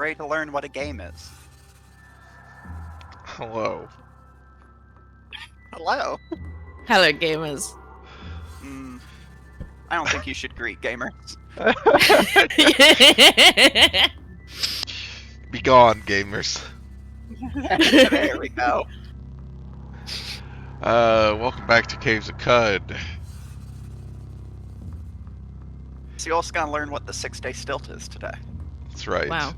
ready to learn what a game is. Hello. Hello. Hello, gamers. I don't think you should greet gamers. Be gone, gamers. There we go. Welcome back to Caves of Cud. So you're also gonna learn what the 6-day stilt is today. That's right. Wow.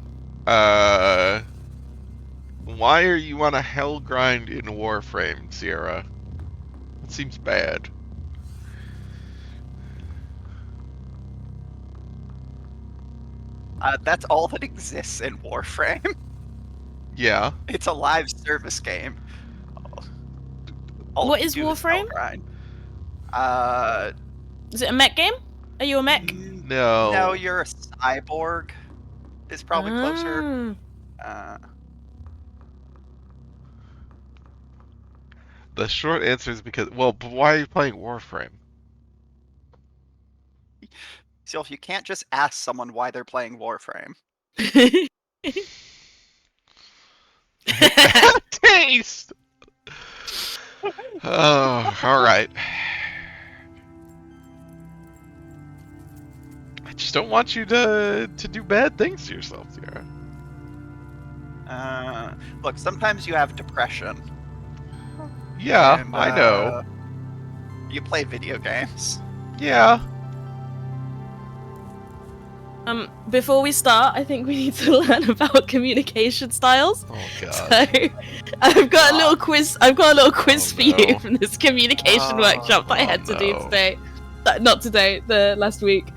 Why are you on a hell grind in Warframe, Sierra? That seems bad. That's all that exists in Warframe. Yeah. It's a live service game. What is Warframe? Is it a mech game? Are you a mech? No. No, you're a cyborg. Is probably closer. The short answer is because, well, but why are you playing Warframe? So if you can't just ask someone why they're playing Warframe. Taste! Oh, alright. I just don't want you to do bad things to yourself, Sierra. Look, sometimes you have depression. Yeah, And, I know. You play video games. Yeah. Before we start, I think we need to learn about communication styles. Oh god. So, I've got a little quiz. I've got a little quiz Oh, for you no. from this communication workshop that I had to do no. today. Not today, the last week.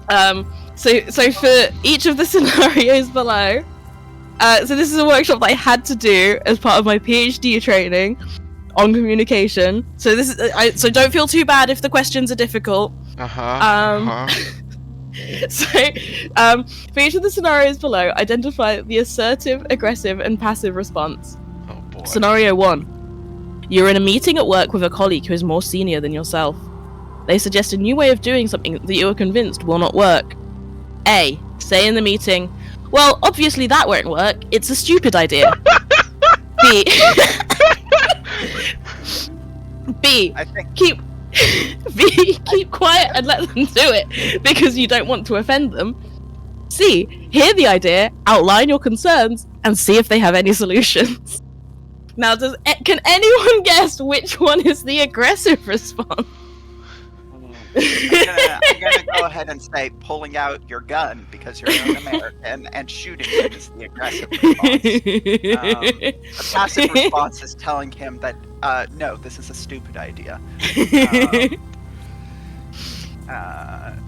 So for each of the scenarios below, so this is a workshop that I had to do as part of my PhD training on communication. So this is so don't feel too bad if the questions are difficult. So, for each of the scenarios below, identify the assertive, aggressive, and passive response. Oh boy. Scenario 1. You're in a meeting at work with a colleague who is more senior than yourself. They suggest a new way of doing something that you are convinced will not work. A. Say in the meeting, well, obviously that won't work. It's a stupid idea. B. B. I think Keep quiet and let them do it because you don't want to offend them. C. Hear the idea, outline your concerns, and see if they have any solutions. Now, can anyone guess which one is the aggressive response? I'm gonna go ahead and say pulling out your gun because you're an American and shooting him is the aggressive response. The passive response is telling him that no, this is a stupid idea.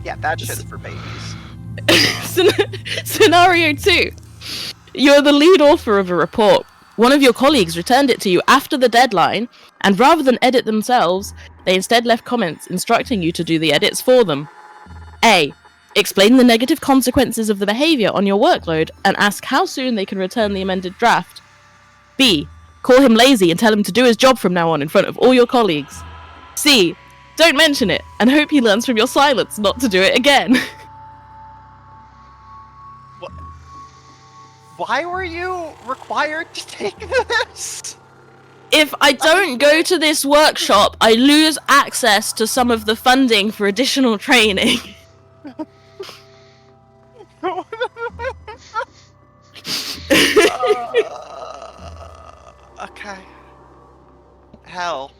Yeah, that shit's for babies. Scenario 2. You're the lead author of a report. One of your colleagues returned it to you after the deadline, and rather than edit themselves, they instead left comments instructing you to do the edits for them. A. Explain the negative consequences of the behaviour on your workload and ask how soon they can return the amended draft. B. Call him lazy and tell him to do his job from now on in front of all your colleagues. C. Don't mention it and hope he learns from your silence not to do it again. Why were you required to take this? If I don't go to this workshop, I lose access to some of the funding for additional training. Okay. Hell.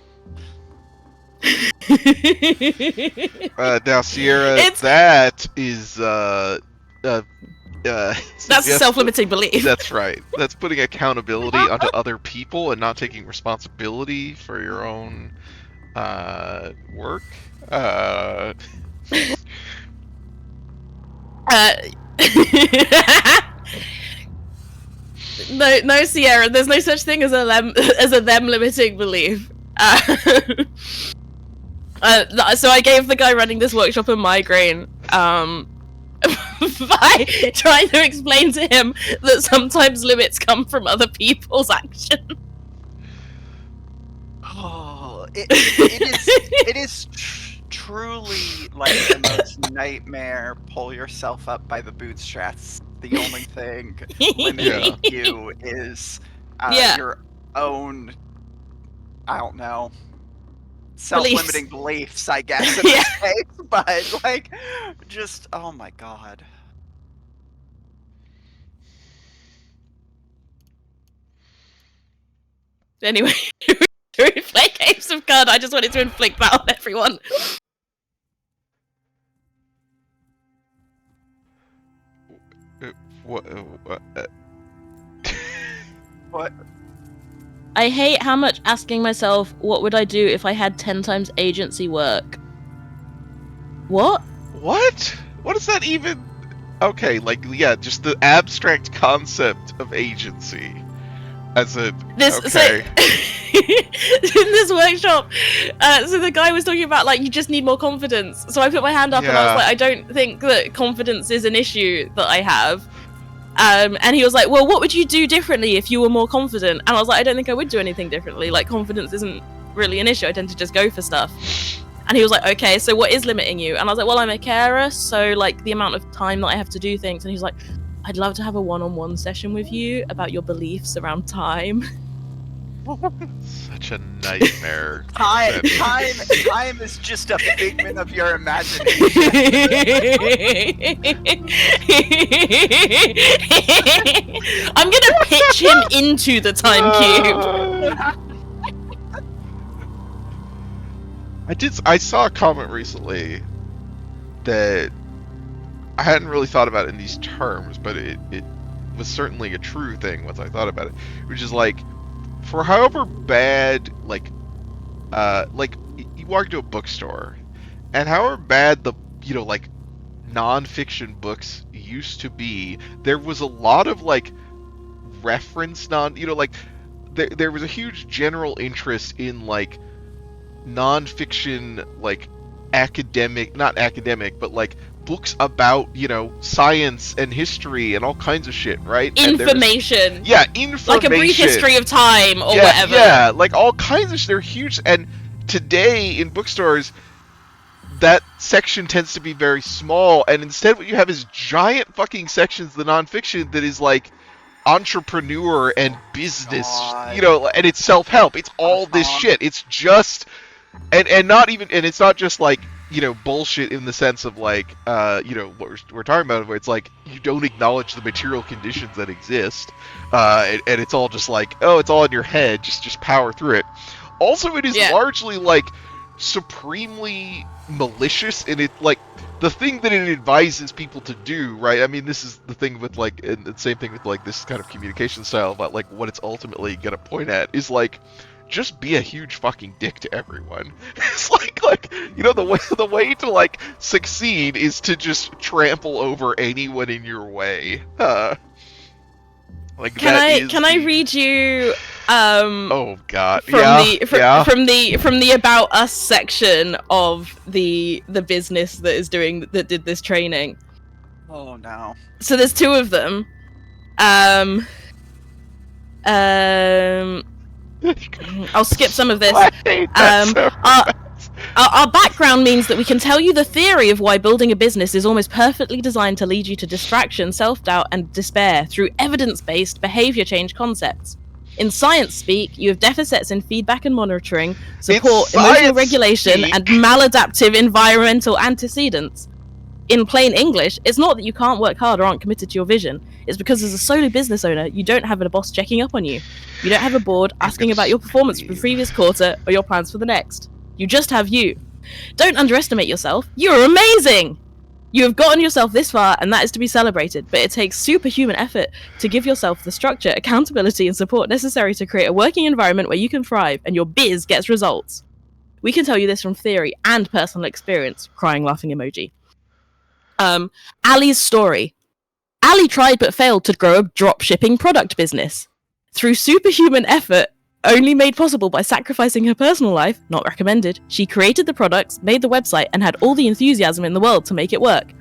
Now, Sierra, that is that's a self-limiting belief. That's right. That's putting accountability onto other people and not taking responsibility for your own work. No, Sierra. There's no such thing as a them limiting belief. So I gave the guy running this workshop a migraine. By trying to explain to him that sometimes limits come from other people's action. Oh, it is truly like the most nightmare pull yourself up by the bootstraps the only thing limiting you is your own, I don't know, self-limiting beliefs, I guess, in this case. But, like, just, oh my god. Anyway, to play games of God, I just wanted to inflict that on everyone. What? I hate how much asking myself, what would I do if I had 10 times agency work? What? What? What is that even? Okay, like, yeah, just the abstract concept of agency. As a... This, okay. So, in this workshop, so the guy was talking about, like, you just need more confidence. So I put my hand up and I was like, I don't think that confidence is an issue that I have. And he was like, well, what would you do differently if you were more confident? And I was like, I don't think I would do anything differently. Like, confidence isn't really an issue. I tend to just go for stuff. And he was like, okay, so what is limiting you? And I was like, well, I'm a carer, so, like, the amount of time that I have to do things. And he was like, I'd love to have a one-on-one session with you about your beliefs around time. Such a nightmare. Time is just a figment of your imagination. I'm gonna pitch him into the time cube. I saw a comment recently that I hadn't really thought about it in these terms, but it was certainly a true thing once I thought about it, which is like, for however bad, like you walk into a bookstore, and however bad the, you know, like, non-fiction books used to be, there was a lot of, like, reference like, there was a huge general interest in, like, non-fiction, like, not academic, but, like, books about, you know, science and history and all kinds of shit, right? Information. Yeah, information. Like a brief history of time or whatever. Yeah, like all kinds of shit. They're huge. And today in bookstores, that section tends to be very small. And instead what you have is giant fucking sections, the nonfiction, that is like entrepreneur and business, you know, and it's self-help. It's all this shit. It's just... And not even... And it's not just like, you know, bullshit in the sense of, like, you know, what we're talking about, where it's like, you don't acknowledge the material conditions that exist, and it's all just like, oh, it's all in your head, just power through it. Also, it is largely, like, supremely malicious, and it, like, the thing that it advises people to do, right? I mean, this is the thing with, like, and the same thing with, like, this kind of communication style, but, like, what it's ultimately gonna point at is, like, just be a huge fucking dick to everyone. It's like, you know, the way to, like, succeed is to just trample over anyone in your way. Like, can I read you oh god. From the About Us section of the business that did this training. Oh no. So there's two of them. I'll skip some of this. Our background means that we can tell you the theory of why building a business is almost perfectly designed to lead you to distraction, self-doubt, and despair through evidence-based behavior change concepts. In science speak, you have deficits in feedback and monitoring, support, emotional regulation, and maladaptive environmental antecedents. In plain English, it's not that you can't work hard or aren't committed to your vision. It's because as a solo business owner, you don't have a boss checking up on you. You don't have a board asking about your performance for the previous quarter or your plans for the next. You just have you. Don't underestimate yourself. You're amazing! You have gotten yourself this far, and that is to be celebrated, but it takes superhuman effort to give yourself the structure, accountability, and support necessary to create a working environment where you can thrive and your biz gets results. We can tell you this from theory and personal experience. Crying, laughing emoji. Ali's story. Ali tried but failed to grow a drop-shipping product business. Through superhuman effort, only made possible by sacrificing her personal life, not recommended, she created the products, made the website, and had all the enthusiasm in the world to make it work.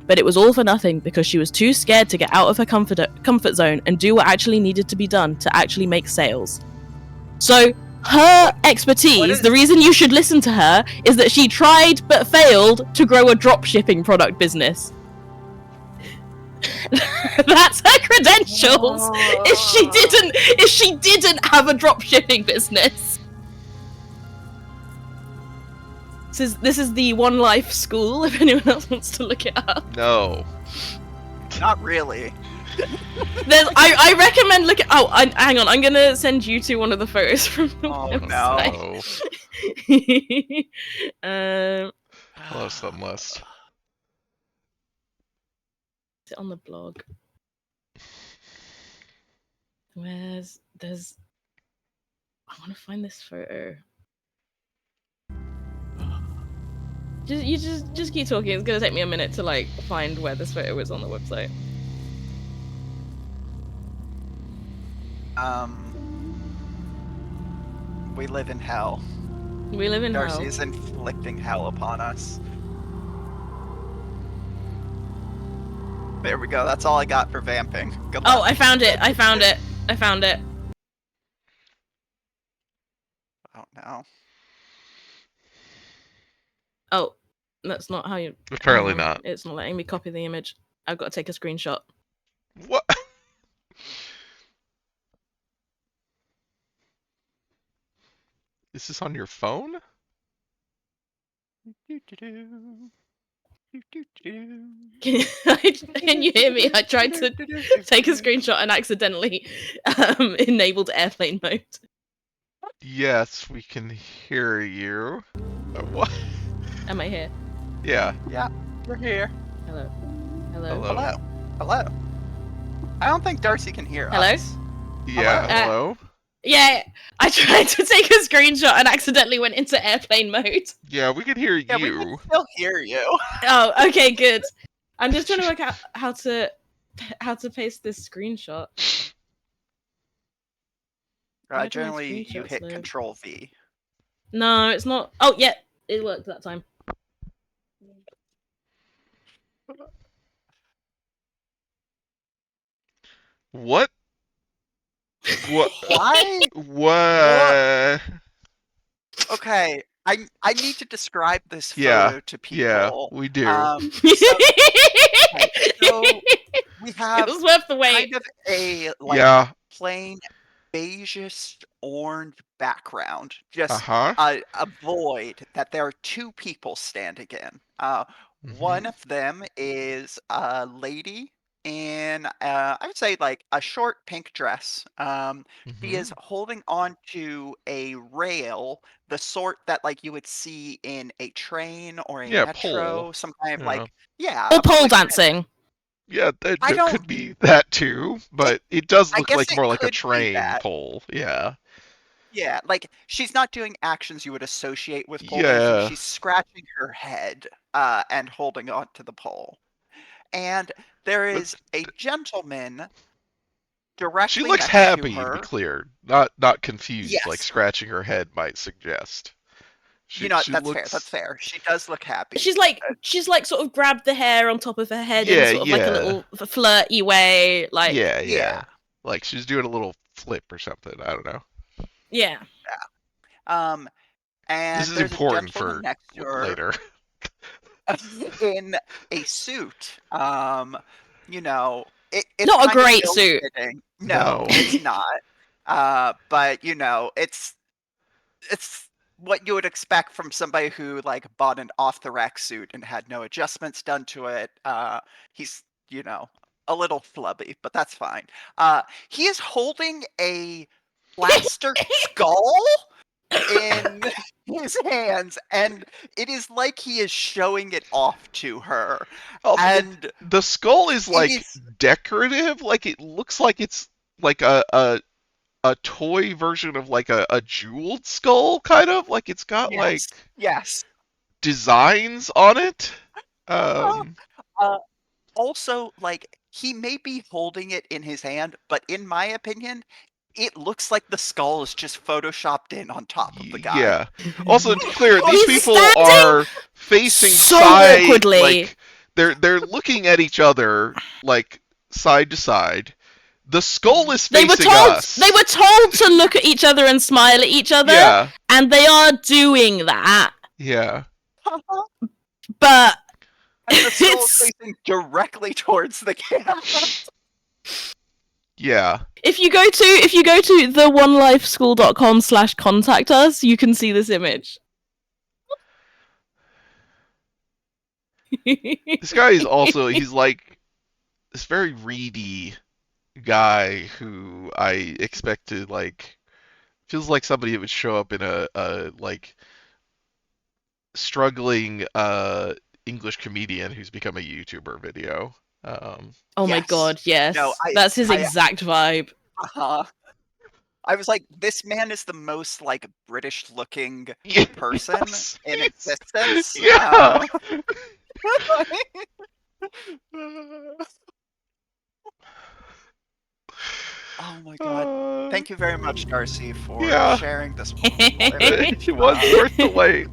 But it was all for nothing because she was too scared to get out of her comfort zone and do what actually needed to be done to actually make sales. So, her expertise, the reason you should listen to her, is that she tried but failed to grow a drop-shipping product business. That's her credentials. If she didn't have a drop shipping business. This is the One Life school. If anyone else wants to look it up. No. Not really. I recommend looking. Oh, hang on. I'm gonna send you to one of the photos from the website. No. Hello, Sunlust. Is it on the blog? There's. I want to find this photo. Just keep talking. It's gonna take me a minute to like find where this photo is on the website. We live in hell. We live in Darcy hell. is inflicting hell upon us. There we go. That's all I got for vamping. Good luck. Oh, I found it. I found it. Oh no. Oh, that's not how you. Apparently not. It's not letting me copy the image. I've got to take a screenshot. What? Is this on your phone? Can you hear me? I tried to take a screenshot and accidentally enabled airplane mode. Yes, we can hear you. What? Am I here? Yeah. Yeah, you're here. Hello. Hello. I don't think Darcy can hear Hello? us. Yeah, hello? Yeah, I tried to take a screenshot and accidentally went into airplane mode. Yeah, we can hear Yeah, we you. can still hear you. Oh, okay, good. I'm just trying to work out how to paste this screenshot. Generally, you hit load? Control V. No, it's not. Oh, yeah, it worked that time. What? What? Why? What? Okay, I need to describe this photo Yeah, to people. yeah, we do. So we have It was worth the wait. kind of a Yeah. plain beigeish orange background, just Uh-huh. a void that there are two people standing in. One of them is a lady in I would say like a short pink dress. She is holding on to a rail, the sort that like you would see in a train or a metro, pole. some kind of Yeah. like Or a pole public dancing. Yeah, there don't- could be that too, but it does I look guess like it more like a could be train that. pole. Yeah. Yeah, like she's not doing actions you would associate with pole Yeah. dancing. She's scratching her head and holding on to the pole. And there is a gentleman directly She looks next happy, to her. to be clear. Not confused, Yes. like scratching her head might suggest. That's fair. That's fair. She does look happy. She's like sort of grabbed the hair on top of her head Yeah, in sort of like a little flirty way. Like yeah. Like she's doing a little flip or something. I don't know. Yeah. And this is there's important a gentleman for next to her later. in a suit. It's Not a kind of great suit. ill-fitting. No. No, it's not. But it's what you would expect from somebody who like bought an off-the-rack suit and had no adjustments done to it. He's a little flubby, but that's fine. He is holding a plaster skull in his hands, and it is like he is showing it off to her. And the skull is like decorative. Like it looks like it's like a toy version of like a jeweled skull, kind of like it's got like designs on it. Also, like he may be holding it in his hand, but in my opinion, it looks like the skull is just photoshopped in on top of the guy. Yeah. Also, to be clear, these He's people are facing so side, awkwardly. like they're looking at each other like side to side. The skull is facing us. They were told to look at each other and smile at each other. Yeah. And they are doing that. Yeah. But And the skull is It's- facing directly towards the camera. Yeah. If you go to theonelifeschool.com/contact us, you can see this image. This guy is also, he's like this very reedy guy who I expect to like, feels like somebody that would show up in a like struggling English comedian who's become a YouTuber video. Oh my Yes. god, yes. No, That's his exact vibe. I was like, this man is the most like British-looking Yes. person in existence. Yeah. Oh my god. Thank you very much, Darcy, for Yeah. sharing this. It was worth the wait.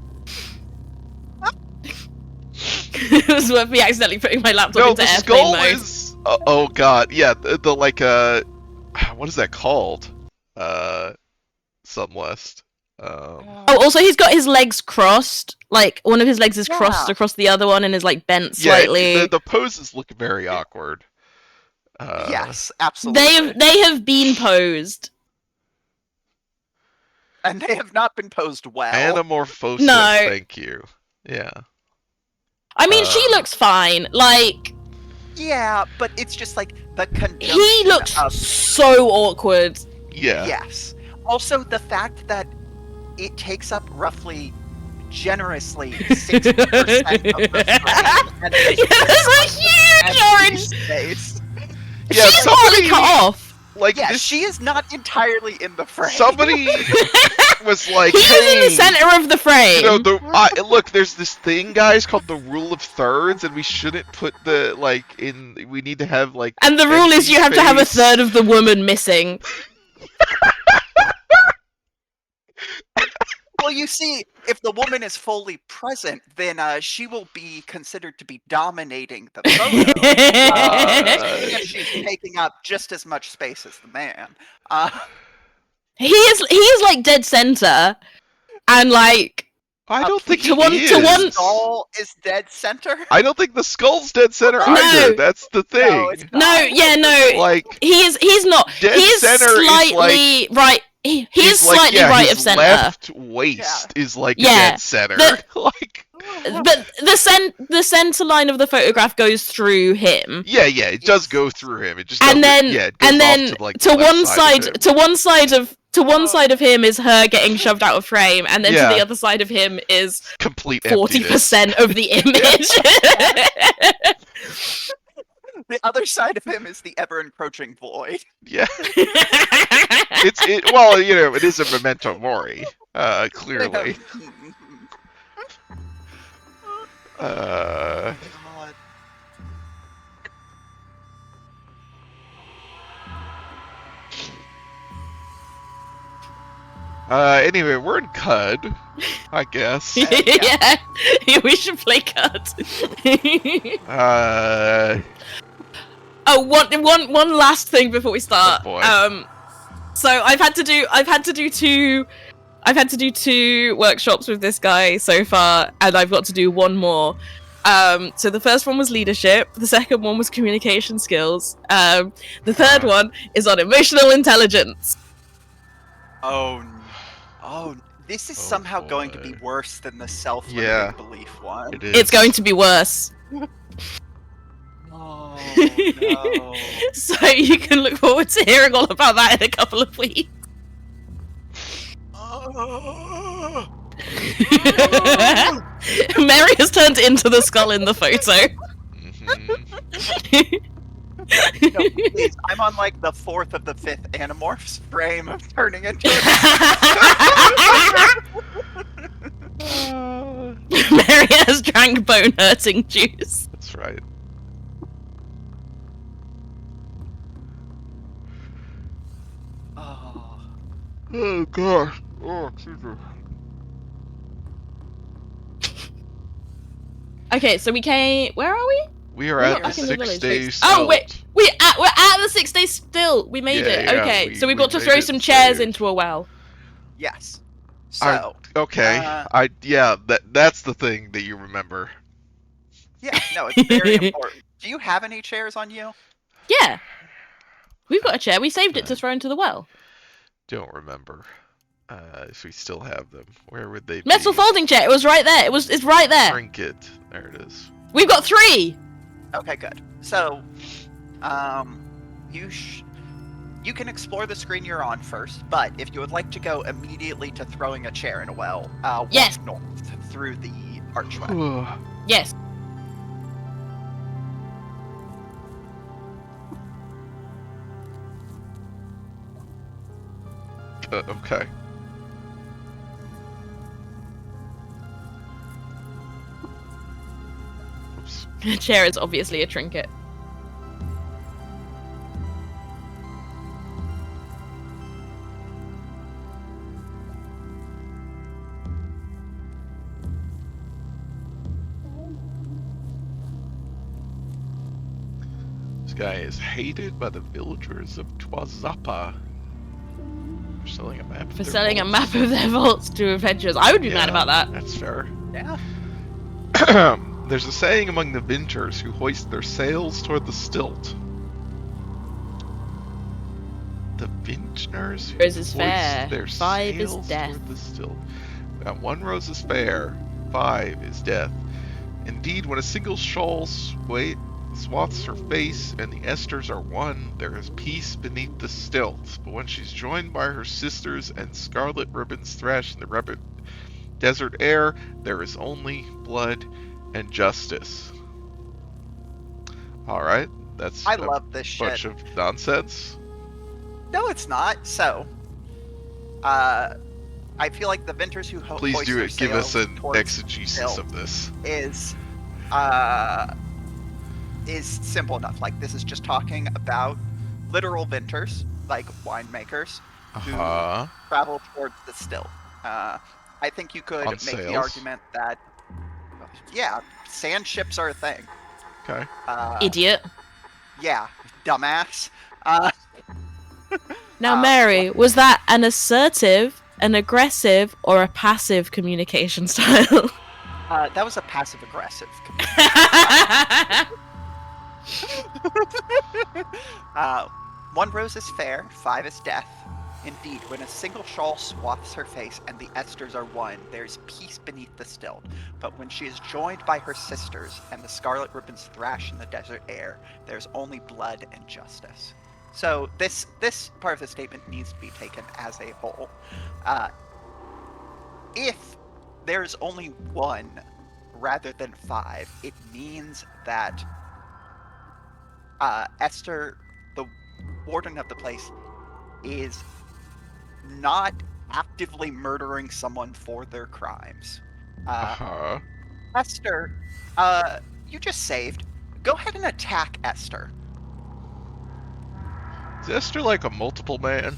It was worth me accidentally putting my laptop No, into the airplane skull mode. is. Oh god, yeah. The like what is that called? Sunlist. Oh, also he's got his legs crossed. Like one of his legs is crossed Yeah. across the other one and is like bent Yeah, slightly. the poses look very awkward. Yes, absolutely. They have been posed. And they have not been posed well. Anamorphosis, No. thank you. Yeah. I mean, she looks fine. Like Yeah, but it's just like the conjunction he looks of so awkward. Yeah. yes. Also, the fact that it takes up roughly, generously, 60% of the frame. And Yeah, there's a huge empty orange. space. Yeah, She's partly cut off. Like Yeah, this, she is not entirely in the frame. somebody was like, He is in the "Hey, center of the frame. you know, look, there's this thing, guys, called the rule of thirds, and we shouldn't put the like in. We need to have like. And the rule is empty you have to have a space." third of the woman missing. Well, you see, if the woman is fully present, then she will be considered to be dominating the photo. If she's taking up just as much space as the man. He is like dead center, and like I don't think to he one- is. to one- Skull is dead center. I don't think the skull's dead center No. either. That's the thing. No, it's not. no, yeah, no, Like he's not. dead He is center is slightly right. He is he's like, slightly yeah, right his of center. left waist is like Yeah. dead center. The- Like But the center line of the photograph goes through him. yeah, it does go through him. It just And doesn't- then yeah, it goes and off then to, like, to the left one of side him. to one side of him is her getting shoved out of frame, and then Yeah. to the other side of him is complete 40% of the image. The other side of him is the ever-encroaching void. Yeah, well, you know, it is a memento mori. Clearly. God. Anyway, we're in Cud, I guess. Yeah, we should play cards. Oh, one last thing before we start. Oh, boy. So I've had to do two workshops with this guy so far, and I've got to do one more. So the first one was leadership, the second one was communication skills, the third one is on emotional intelligence. Oh, this is Oh, somehow going to be boy. worse than the self-limiting Yeah. belief one. It is. It's going to be worse. Oh no. So you can look forward to hearing all about that in a couple of weeks. Oh. Mary has turned into the skull in the photo. Mhm. No, please, I'm on like the 4th of the 5th Animorphs frame of turning into Mary has drank bone-hurting juice. That's right. Oh. Oh gosh. Oh Jesus. Okay, so we came. Where are we? We are We're at not the back in the 6 village. days. Oh wait, we're at the 6 days still. We made Yeah, it. yeah, Okay, so we we've got to made throw it some and chairs saved. into a well. Yes. So, Okay. Uh, that's the thing that you remember. Yeah, no, it's very important. Do you have any chairs on you? Yeah. We've got a chair. We saved it to throw into the well. Don't remember if we still have them. Where would they be? Metal folding chair. It was right there. It's right there. Trinket. There it is. We've got 3. Okay, good. So, you can explore the screen you're on first, but if you would like to go immediately to throwing a chair in a well, Yes. walk north through the archway. Yes. Okay. Oops. The chair is obviously a trinket. This guy is hated by the villagers of Twazapa for selling a map. For selling a map of their vaults to adventurers. I would be mad about that. That's fair. Yeah. There's a saying among the vintners who hoist their sails toward the stilt. The vintners who Rose is hoist fair, their 5 is sails death. toward the stilt. 1 rose is fair, 5 is death. Indeed, when a single shawl swathes her face and the esters are one, there is peace beneath the stilt. But when she's joined by her sisters and scarlet ribbons thrash in the desert air, there is only blood and justice. Alright, that's I love this bunch shit. of nonsense. No, it's not. So, I feel like the vintners who Please hoist do their it. Give us sails an towards exegesis stilt of this. is simple enough. Like, this is just talking about literal vintners, like winemakers, who travel towards the still. I think you could On make sails? the argument that, yeah, sand ships are a thing. Okay. Idiot. Yeah, dumbass. Now, Mary, was that an assertive, an aggressive, or a passive communication style? That was a passive-aggressive. One rose is fair, 5 is death. Indeed, when a single shawl swathes her face and the esters are one, there is peace beneath the stilt. But when she is joined by her sisters and the scarlet ribbons thrash in the desert air, there's only blood and justice. So this part of the statement needs to be taken as a whole. If there's only 1 rather than 5, it means that Esther, the warden of the place, is not actively murdering someone for their crimes. Esther, you just saved. Go ahead and attack Esther. Is Esther like a multiple man?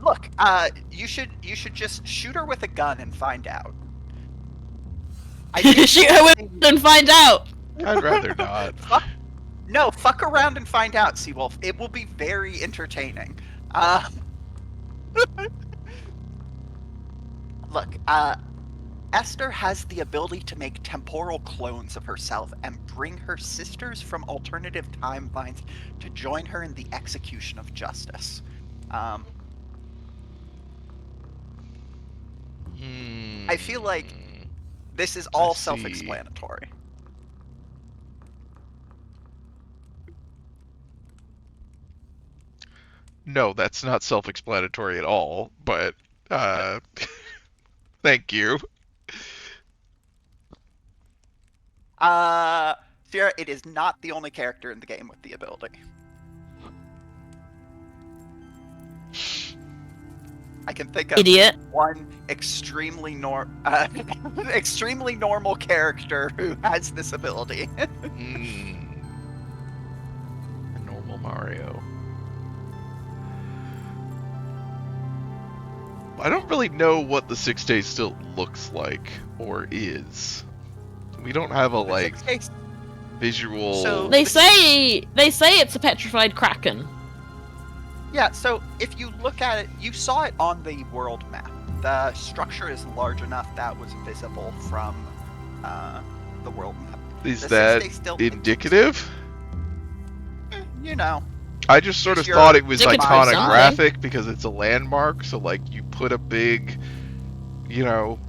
Look, you should just shoot her with a gun and find out. Shoot her with and find out. I'd rather not. No, fuck around and find out, Seawolf. It will be very entertaining. Look, Esther has the ability to make temporal clones of herself and bring her sisters from alternative timelines to join her in the execution of justice. I feel like this is all self-explanatory. No, that's not self-explanatory at all, but thank you. Sierra, it is not the only character in the game with the ability. I can think of one extremely normal character who has this ability. Normal Mario. I don't really know what the 6-day stilt looks like or is. We don't have a visual. So they say it's a petrified kraken. Yeah, so if you look at it, you saw it on the world map. The structure is large enough that was visible from the world map. Is The that 6-day still indicative? you know, I just sort of Use your thought it was indicative of iconographic because it's a landmark, so like you put a big, you know,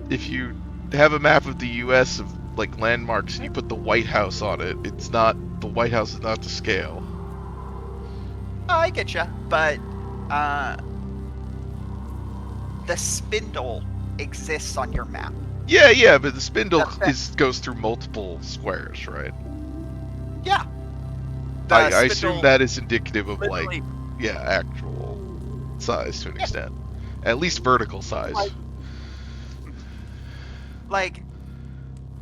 if you have a map of the US of like landmarks and you put the White House on it, it's not, the White House is not to scale. oh, I get you, but the spindle exists on your map. Yeah, but the spindle That's goes through multiple squares, right? Yeah. The I spindle assume that is indicative of like, literally- yeah, actual size to an extent. At least vertical size. like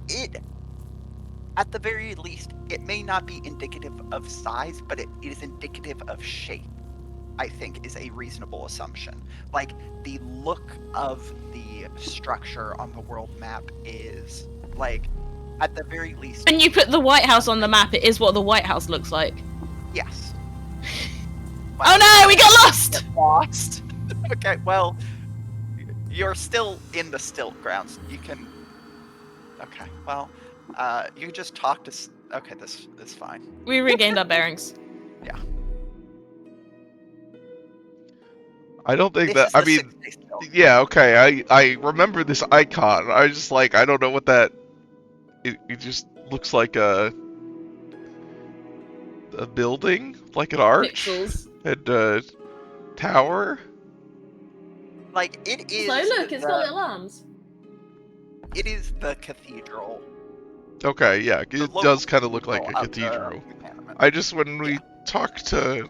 it. At the very least, it may not be indicative of size, but it is indicative of shape. I think is a reasonable assumption. Like the look of the structure on the world map is like, at the very least, When you put the White House on the map, it is what the White House looks like. yes. Oh no, we got lost! Get lost. Okay, well, you're still in the stilt grounds. You can. Okay, well, you can just talk to. Okay, this is fine. We regained our bearings. I don't think This that, is I the mean, 6-day stilt. yeah, okay, I remember this icon. I was just like, I don't know what that, it just looks like a building, like an arch, Pixels. and a tower. Like it is. So look, it's got the, little arms. It is the cathedral. Okay, yeah, The it local does kind of look like a of the cathedral. Mechanic. I just, when we talked to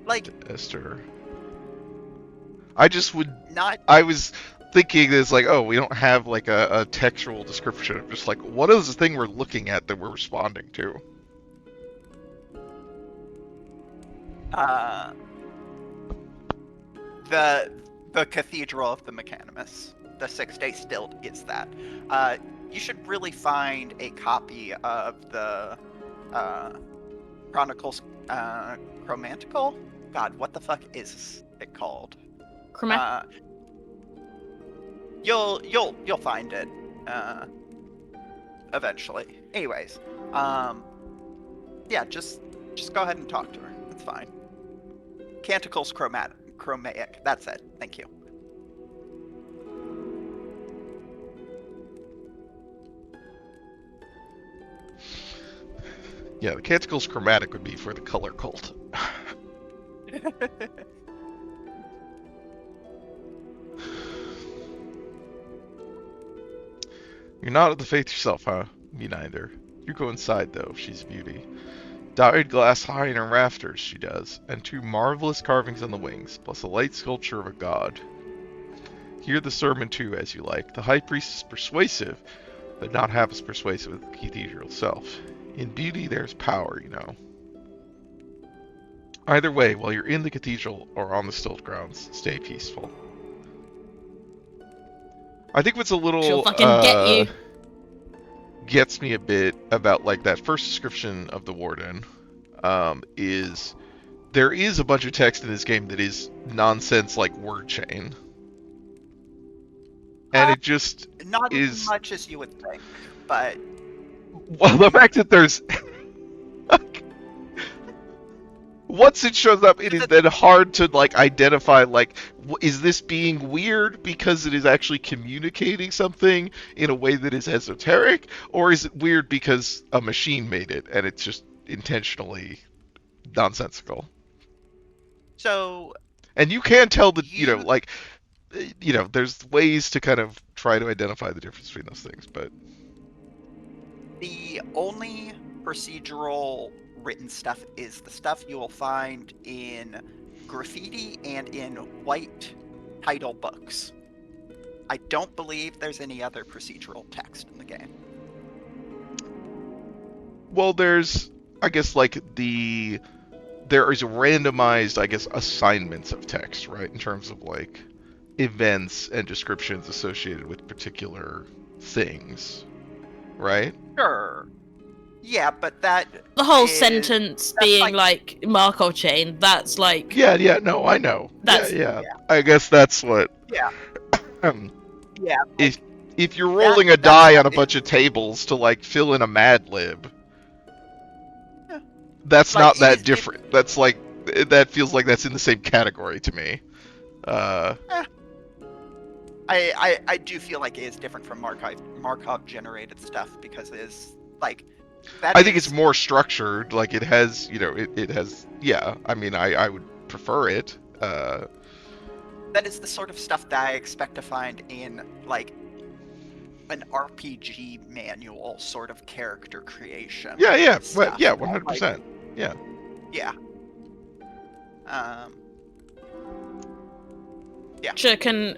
Like Esther, I just would, not. I was thinking this like, oh, we don't have like a textual description. I'm just like, what is the thing we're looking at that we're responding to? The cathedral of the Mechanimus. The 6-day stilt is that. You should really find a copy of the Chronicles Chromantical. God, what the fuck is it called? You'll find it eventually. Anyways, yeah, just go ahead and talk to her. That's fine. Canticles Chromaic. That's it. Thank you. Yeah, the Canticles Chromatic would be for the color cult. You're not of the faith yourself, huh? Me neither. You go inside, though. She's a beauty. Dyed glass high in her rafters, she does, and 2 marvelous carvings on the wings, plus a light sculpture of a god. Hear the sermon, too, as you like. The high priest is persuasive, but not half as persuasive as the cathedral itself. In beauty, there's power, you know. Either way, while you're in the cathedral or on the stilt grounds, stay peaceful. I think what's a little She'll fucking get you. gets me a bit about like that first description of the warden is there is a bunch of text in this game that is nonsense like word chain, and it just Not is as much as you would think, but well, the fact that there's once it shows up, it is then hard to like identify like, is this being weird because it is actually communicating something in a way that is esoteric, or is it weird because a machine made it and it's just intentionally nonsensical? so And you can tell that, like, there's ways to kind of try to identify the difference between those things, but the only procedural written stuff is the stuff you will find in graffiti and in white title books. I don't believe there's any other procedural text in the game. well, there's, I guess, like there is randomized, I guess, assignments of text, right, in terms of like events and descriptions associated with particular things, right? Sure. Yeah, but that The whole is- sentence that's being like Markov chain, that's like Yeah, no, I know. That's- Yeah. I guess that's what. Yeah. Yeah, if if you're that- rolling a that's die on a not bunch of tables to like fill in a Mad Lib, Yeah. that's Like, not it that is different. That's like that feels like that's in the same category to me. I do feel like it is different from Markov generated stuff because it is like that I think it's is more structured. Like it has, it has. Yeah, I mean, I would prefer it. that is the sort of stuff that I expect to find in like an RPG manual sort of character creation. Yeah, but Stuff. yeah, Like, 100%. Yeah. yeah. Um. Structure can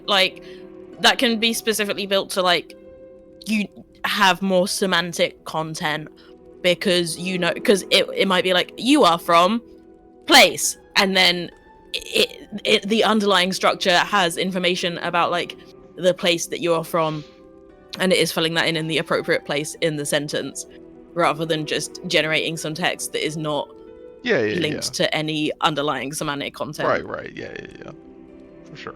that can be specifically built to you have more semantic content because because it might be like you are from place, and then the underlying structure has information about the place that you are from, and it is filling that in the appropriate place in the sentence rather than just generating some text that is not Yeah. linked to any underlying semantic content. Right. Yeah. For sure.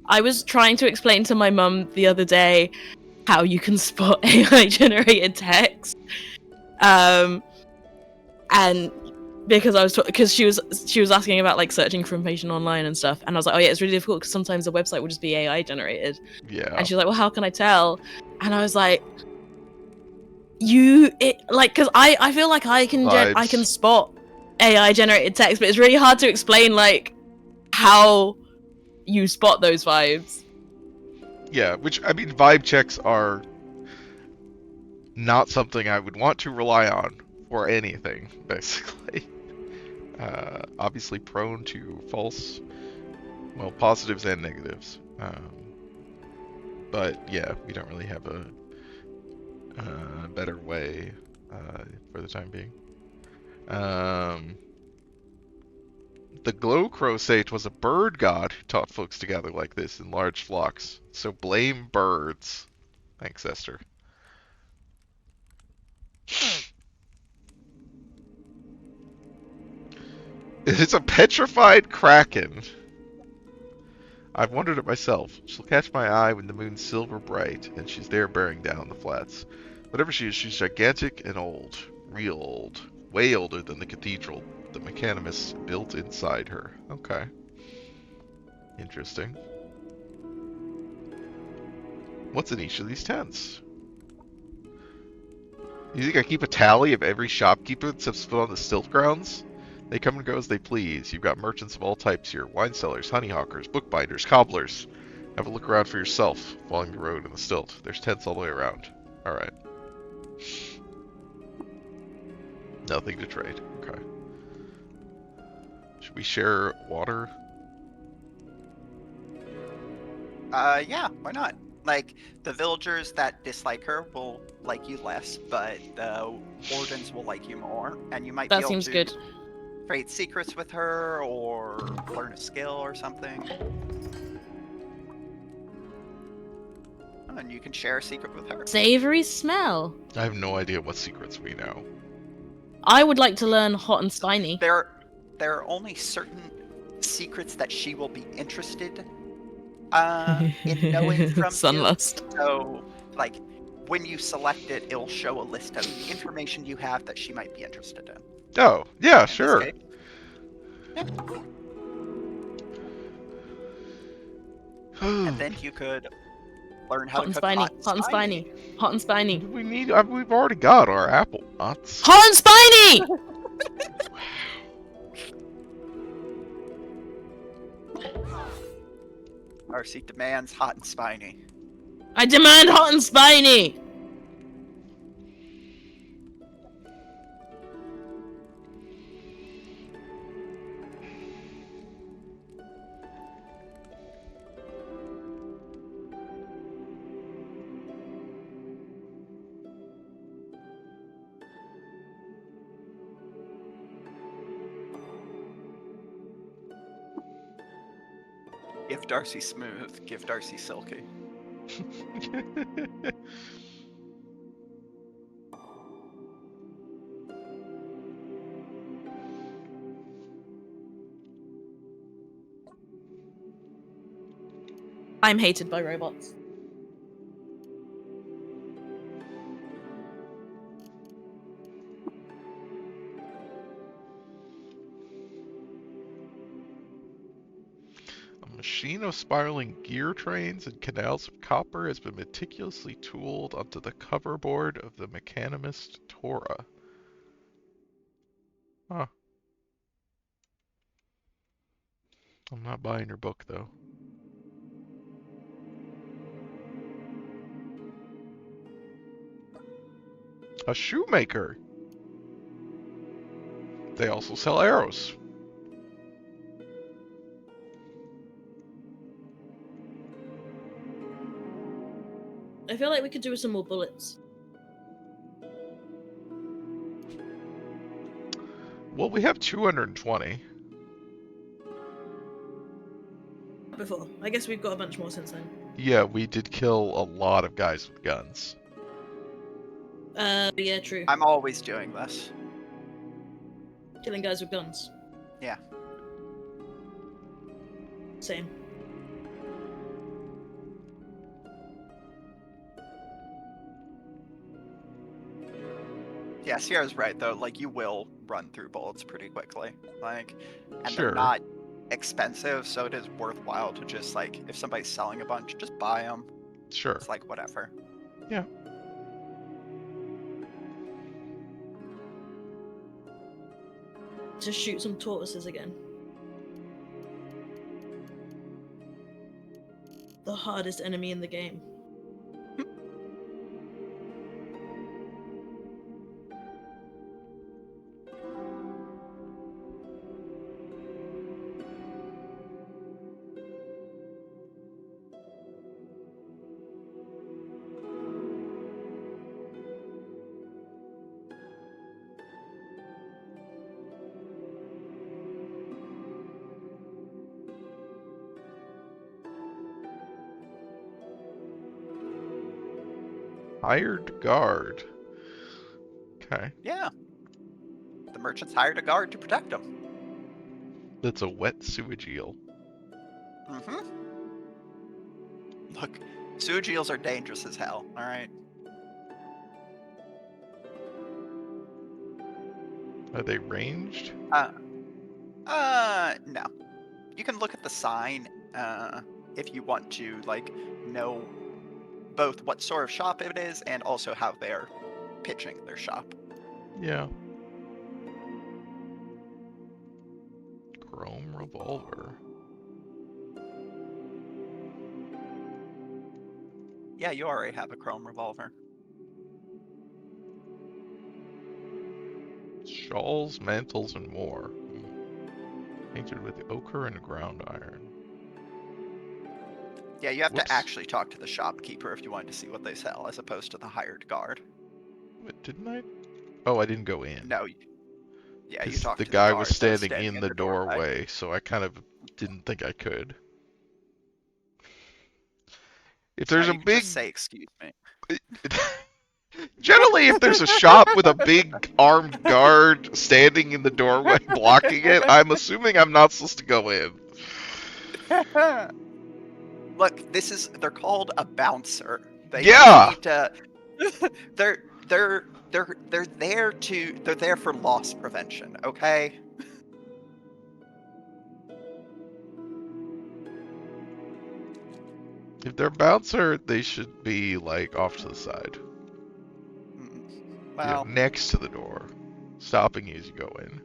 I was trying to explain to my mum the other day how you can spot AI generated text. And because she was asking about searching for information online and stuff, and I was like, oh yeah, it's really difficult because sometimes the website will just be AI generated. Yeah. And she's like, well, how can I tell? And I was like, because I feel like I can Vibes. spot AI generated text, but it's really hard to explain how you spot those vibes. Yeah, which, I mean, vibe checks are not something I would want to rely on for anything, basically. Obviously prone to false, well, positives and negatives. But yeah, we don't really have a better way for the time being. The glow crow sage was a bird god who taught folks to gather like this in large flocks. So blame birds. Thanks, Esther. It's a petrified kraken. I've wondered it myself. She'll catch my eye when the moon's silver bright, and she's there bearing down the flats. Whatever she is, she's gigantic and old. Real old. Way older than the cathedral the Mechanimus built inside her. Okay. Interesting. What's in each of these tents? You think I keep a tally of every shopkeeper that steps foot on the stilt grounds? They come and go as they please. You've got merchants of all types here. Wine sellers, honeyhawkers, bookbinders, cobblers. Have a look around for yourself, following the road and the stilt. There's tents all the way around. Alright. Nothing to trade. Okay. Should we share water? Yeah, why not? Like, the villagers that dislike her will like you less, but the wardens will like you more, and you might be That able seems to good. trade secrets with her or learn a skill or something. And you can share a secret with her. Savory smell. I have no idea what secrets we know. I would like to learn hot and spiny. There are only certain secrets that she will be interested in knowing from Sunlust. you. So, like, when you select it, it'll show a list of information you have that she might be interested in. Oh, yeah, In sure. this case. Yeah. And then you could learn how Hot to and cook spiny. hot Hot and spiny. Hot and spiny. We've already got our apple nuts. Hot and spiny! Darcy demands hot and spiny. I demand hot and spiny! Give Darcy smooth, give Darcy silky. I'm hated by robots. A machine of spiraling gear trains and canals of copper has been meticulously tooled onto the coverboard of the Mechanimist Tora. Huh. I'm not buying your book, though. A shoemaker! They also sell arrows. I feel like we could do with some more bullets. Well, we have 220. Before. I guess we've got a bunch more since then. Yeah, we did kill a lot of guys with guns. Yeah, true. I'm always doing this. Killing guys with guns. Yeah. Same. Yeah, Sierra's right though. Like, you will run through bullets pretty quickly. Like, and Sure. they're not expensive, so it is worthwhile to just, like, if somebody's selling a bunch, just buy them. Sure. It's like whatever. Yeah. Just shoot some tortoises again. The hardest enemy in the game. Hired guard. Okay. Yeah. The merchants hired a guard to protect them. That's a wet sewage eel. Mm-hmm. Look, sewage eels are dangerous as hell, alright? Are they ranged? No. You can look at the sign, if you want to, like, know both what sort of shop it is and also how they're pitching their shop. Yeah. Chrome revolver. Yeah, you already have a chrome revolver. Shawls, mantles, and more. Painted with ochre and ground iron. Yeah, you have Whoops. to actually talk to the shopkeeper if you want to see what they sell, as opposed to the hired guard. Wait, didn't I? Oh, I didn't go in. No, yeah, you 'Cause talked the to guy the was guard that standing in the doorway, so I kind of didn't think I could. If there's No, a you can big... just say, excuse me. Generally, if there's a shop with a big armed guard standing in the doorway blocking it, I'm assuming I'm not supposed to go in. Look, they're called a bouncer. They Yeah! need to, they're there for loss prevention, okay? If they're a bouncer, they should be, like, off to the side. Well, Next to the door. Stopping you as you go in.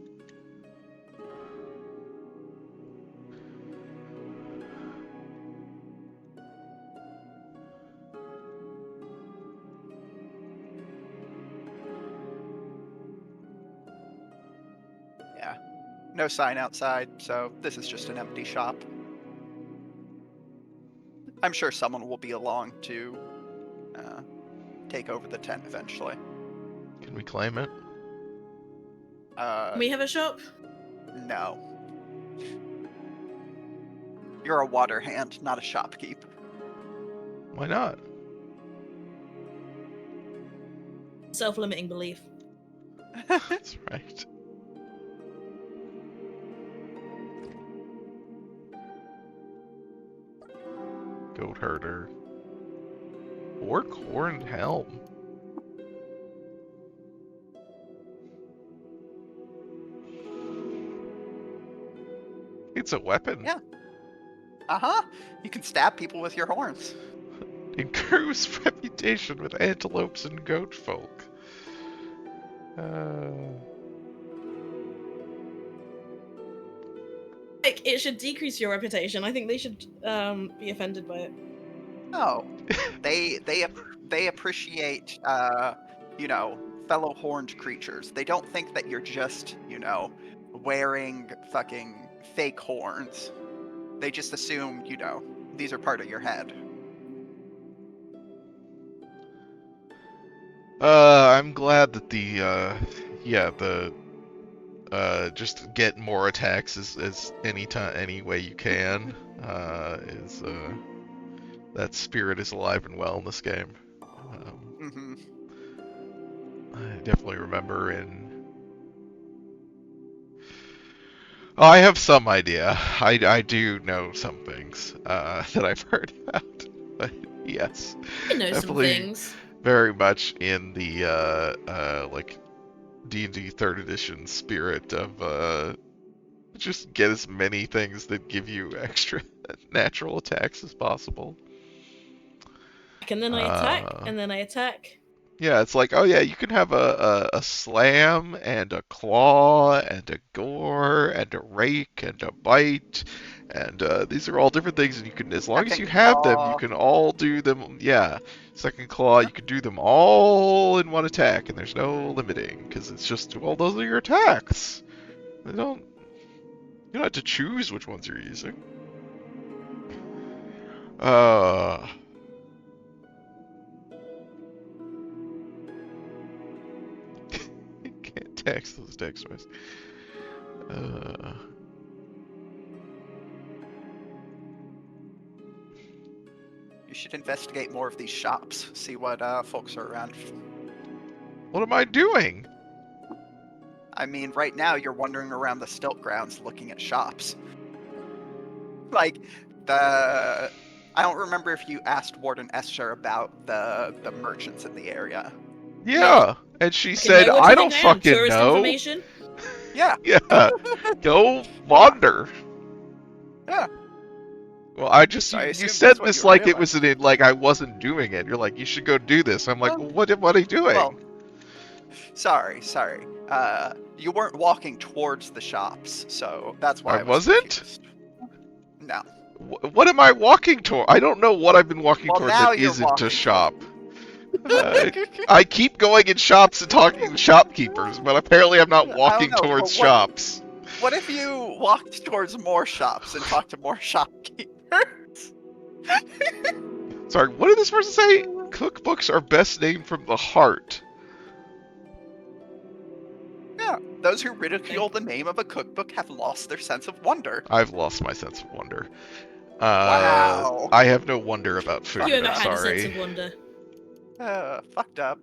yeah. No sign outside, so this is just an empty shop. I'm sure someone will be along to take over the tent eventually. Can we claim it? We have a shop? No. You're a water hand, not a shopkeep. Why not? Self-limiting belief. That's right. Goat herder. Orc horn helm. It's a weapon. Yeah. Uh-huh. You can stab people with your horns. Improves reputation with antelopes and goat folk. Like, it should decrease your reputation. I think they should be offended by it. Oh, they appreciate you know, fellow horned creatures. They don't think that you're just, you know, wearing fucking fake horns. They just assume, you know, these are part of your head. I'm glad that just get more attacks as any way you can. That spirit is alive and well in this game. I definitely remember I have some idea. I do know some things that I've heard about, but yes, I know some definitely things. very much in the like D&D 3rd edition spirit of just get as many things that give you extra natural attacks as possible. And then I attack, and then I attack. Yeah, it's like, oh yeah, you can have a slam and a claw and a gore and a rake and a bite, and these are all different things, and you can, as long as Second you have them, claw. you can all do them. Yeah, second claw, you can do them all in one attack, and there's no limiting because it's just, well, those are your attacks. You don't have to choose which ones you're using. Can't text those text messages. You should investigate more of these shops. See what folks are around. What am I doing? I mean, right now you're wandering around the stilt grounds looking at shops. Like, I don't remember if you asked Warden Esther about the merchants in the area. Yeah, and she Okay, said, now what do I you don't think I am? fucking Tourist know. information? Yeah. Yeah, go wander. Yeah. Well, I just, I you assumed said that's what this you were like it doing. was like I wasn't doing it. You're like, you should go do this. I'm like, Well, what are you doing? Well, sorry. You weren't walking towards the shops, so that's why I I was wasn't? confused. No. What am I walking toward? I don't know what I've been walking Well, toward now that you're isn't a walking shop. I keep going in shops and talking to shopkeepers, but apparently I'm not I walking don't know, towards but what- shops. What if you walked towards more shops and talked to more shopkeepers? Sorry, what did this person say? Cookbooks are best named from the heart. Yeah, those who ridicule the name of a cookbook have lost their sense of wonder. I've lost my sense of wonder. Wow. I have no wonder about food. You ever I'm had a sorry. sense of wonder? Fucked up.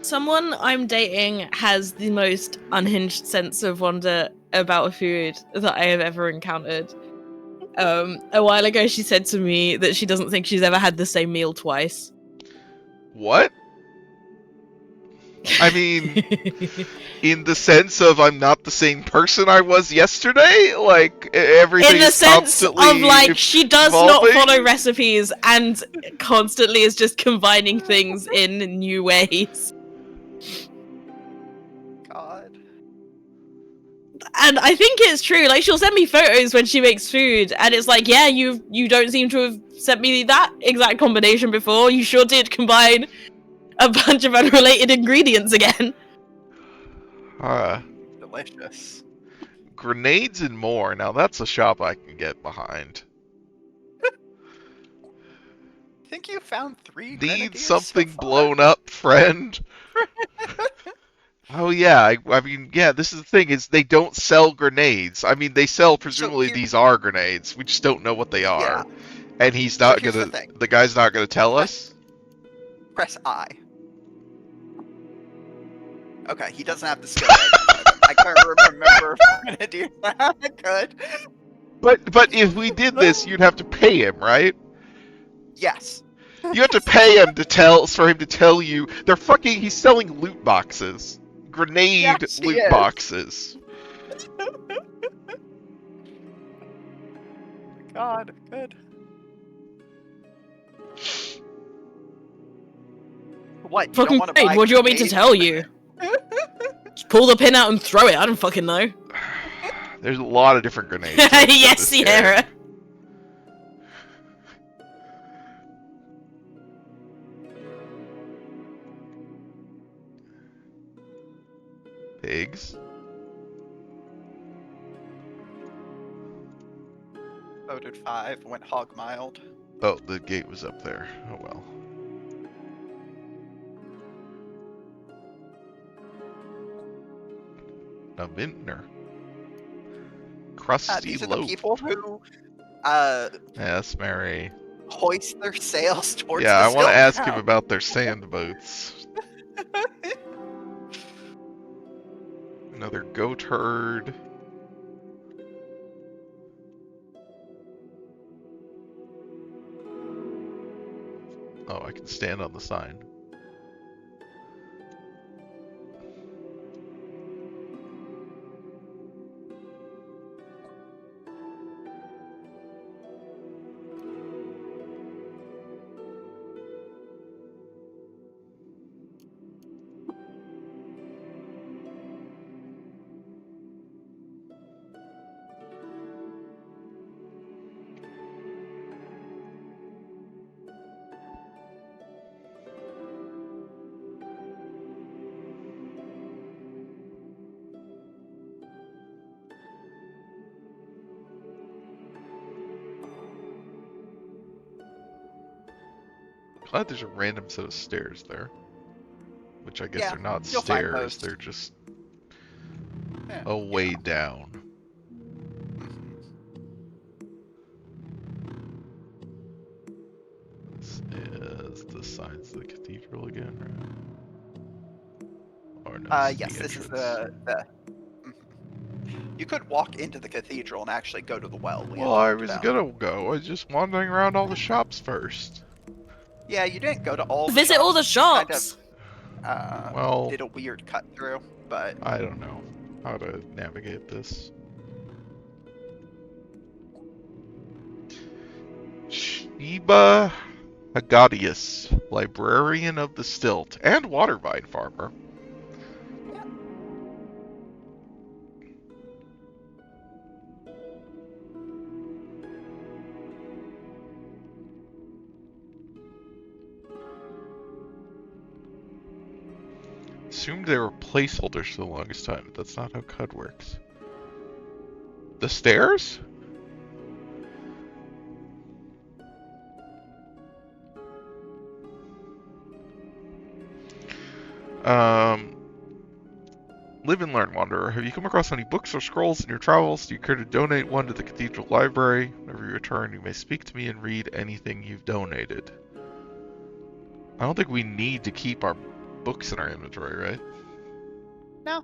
Someone I'm dating has the most unhinged sense of wonder about food that I have ever encountered. A while ago, she said to me that she doesn't think she's ever had the same meal twice. What? I mean, in the sense of I'm not the same person I was yesterday? Like, everything In the is sense constantly of, like, she does evolving? not follow recipes and constantly is just combining things in new ways. God. And I think it's true. Like, she'll send me photos when she makes food, and it's like, yeah, you don't seem to have sent me that exact combination before. You sure did combine a bunch of unrelated ingredients again. Delicious. Grenades and more. Now that's a shop I can get behind. Think you found 3 Need grenadiers something so far? blown up, friend? Oh yeah, I mean, yeah, this is the thing, is they don't sell grenades. I mean, they sell, presumably here- these are grenades. We just don't know what they are. Yeah. And he's not here's gonna, the thing. the guy's not gonna tell us? Press I. Okay, he doesn't have the skill to identify them. I can't remember if I'm gonna do that. Good. But if we did this, you'd have to pay him, right? Yes. You have to pay him for him to tell you they're fucking. He's selling loot boxes, grenade Yes, he loot is. boxes. God, good. What? You Fucking don't want to great. buy What do you want me to grenades? tell you? Just pull the pin out and throw it. I don't fucking know. There's a lot of different grenades. in Yes, this Sierra. game. Pigs. Voted 5. Went hog mild. Oh, the gate was up there. Oh well. A vintner. Crusty These are the loaf. people who Yes, Mary. hoist their sails towards Yeah, the I want to stilt ask now. him about their sand boats. Another goat herd. Oh, I can stand on the sign. Glad there's a random set of stairs there. Which I guess Yeah, they're not you'll find stairs, those. they're just Yeah, a way down. This is the signs of the cathedral again, right? Or no, this is yes, the this is entrance. the. You could walk into the cathedral and actually go to the well. We Well, I had talked was about. gonna go. I was just wandering around all the shops first. Yeah, you didn't go to all the Visit all the shops. shops. Well, Did a weird cut through, but I don't know how to navigate this. Sheba Hagadius, librarian of the Stilt and water vine farmer. Assumed they were placeholders for the longest time, but that's not how CUD works. The stairs? Live and learn, Wanderer. Have you come across any books or scrolls in your travels? Do you care to donate one to the Cathedral Library? Whenever you return, you may speak to me and read anything you've donated. I don't think we need to keep our books in our inventory, right? no.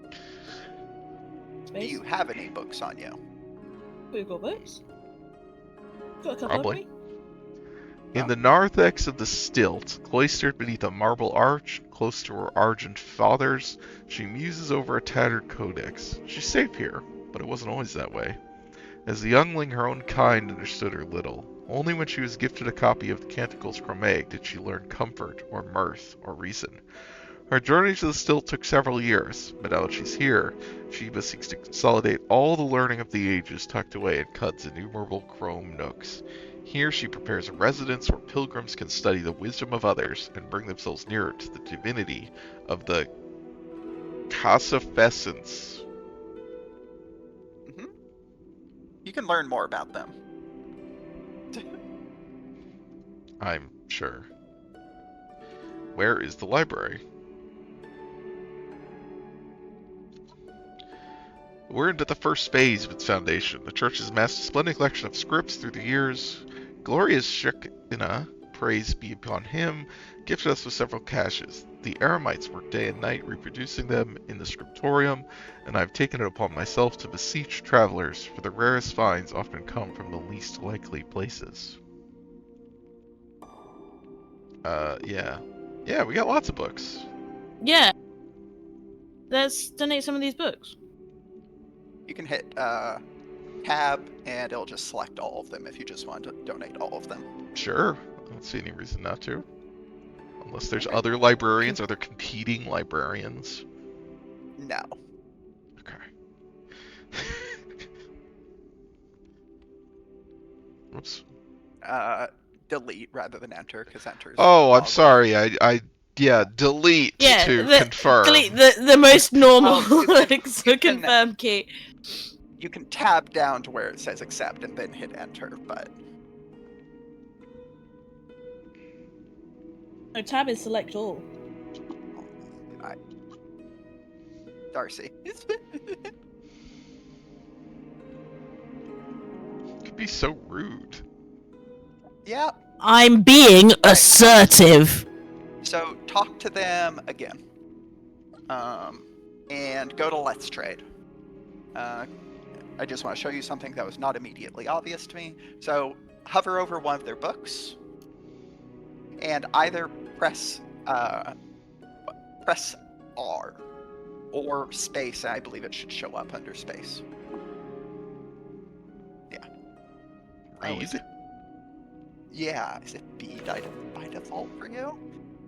Do Space. you have any books on you? We've got books. Got a couple Probably. of me. In the narthex of the Stilt, cloistered beneath a marble arch, close to her argent fathers, she muses over a tattered codex. She's safe here, but it wasn't always that way. As a youngling, her own kind understood her little. Only when she was gifted a copy of the Canticles Chromaic did she learn comfort, or mirth, or reason. Her journey to the Stilt took several years, but now that she's here, Sheba seeks to consolidate all the learning of the ages tucked away in Cud's innumerable chrome nooks. Here she prepares a residence where pilgrims can study the wisdom of others and bring themselves nearer to the divinity of the Cassafessence. You can learn more about them. I'm sure. Where is the library? We're into the first phase of its foundation. The church has amassed a splendid collection of scripts through the years. Glorious Shekinah, praise be upon him, gifted us with several caches. The eremites work day and night reproducing them in the scriptorium, and I've taken it upon myself to beseech travelers, for the rarest finds often come from the least likely places. Yeah. Yeah, we got lots of books. Yeah. Let's donate some of these books. You can hit tab, and it'll just select all of them if you just want to donate all of them. Sure. I don't see any reason not to. Unless there's Okay. other librarians, are there competing librarians? No. Okay. Oops. Delete rather than enter, because enter is Oh, I'm log. sorry. Yeah, delete to confirm. Delete the most normal you can- confirm key. You can tab down to where it says accept and then hit enter, but No, tab is select all. Darcy. Could be so rude. Yeah. I'm being assertive. So talk to them again. And go to Let's Trade. I just want to show you something that was not immediately obvious to me. So hover over one of their books, and either press R or space. I believe it should show up under space. Yeah. Oh, Read? Yeah, is it B by default for you?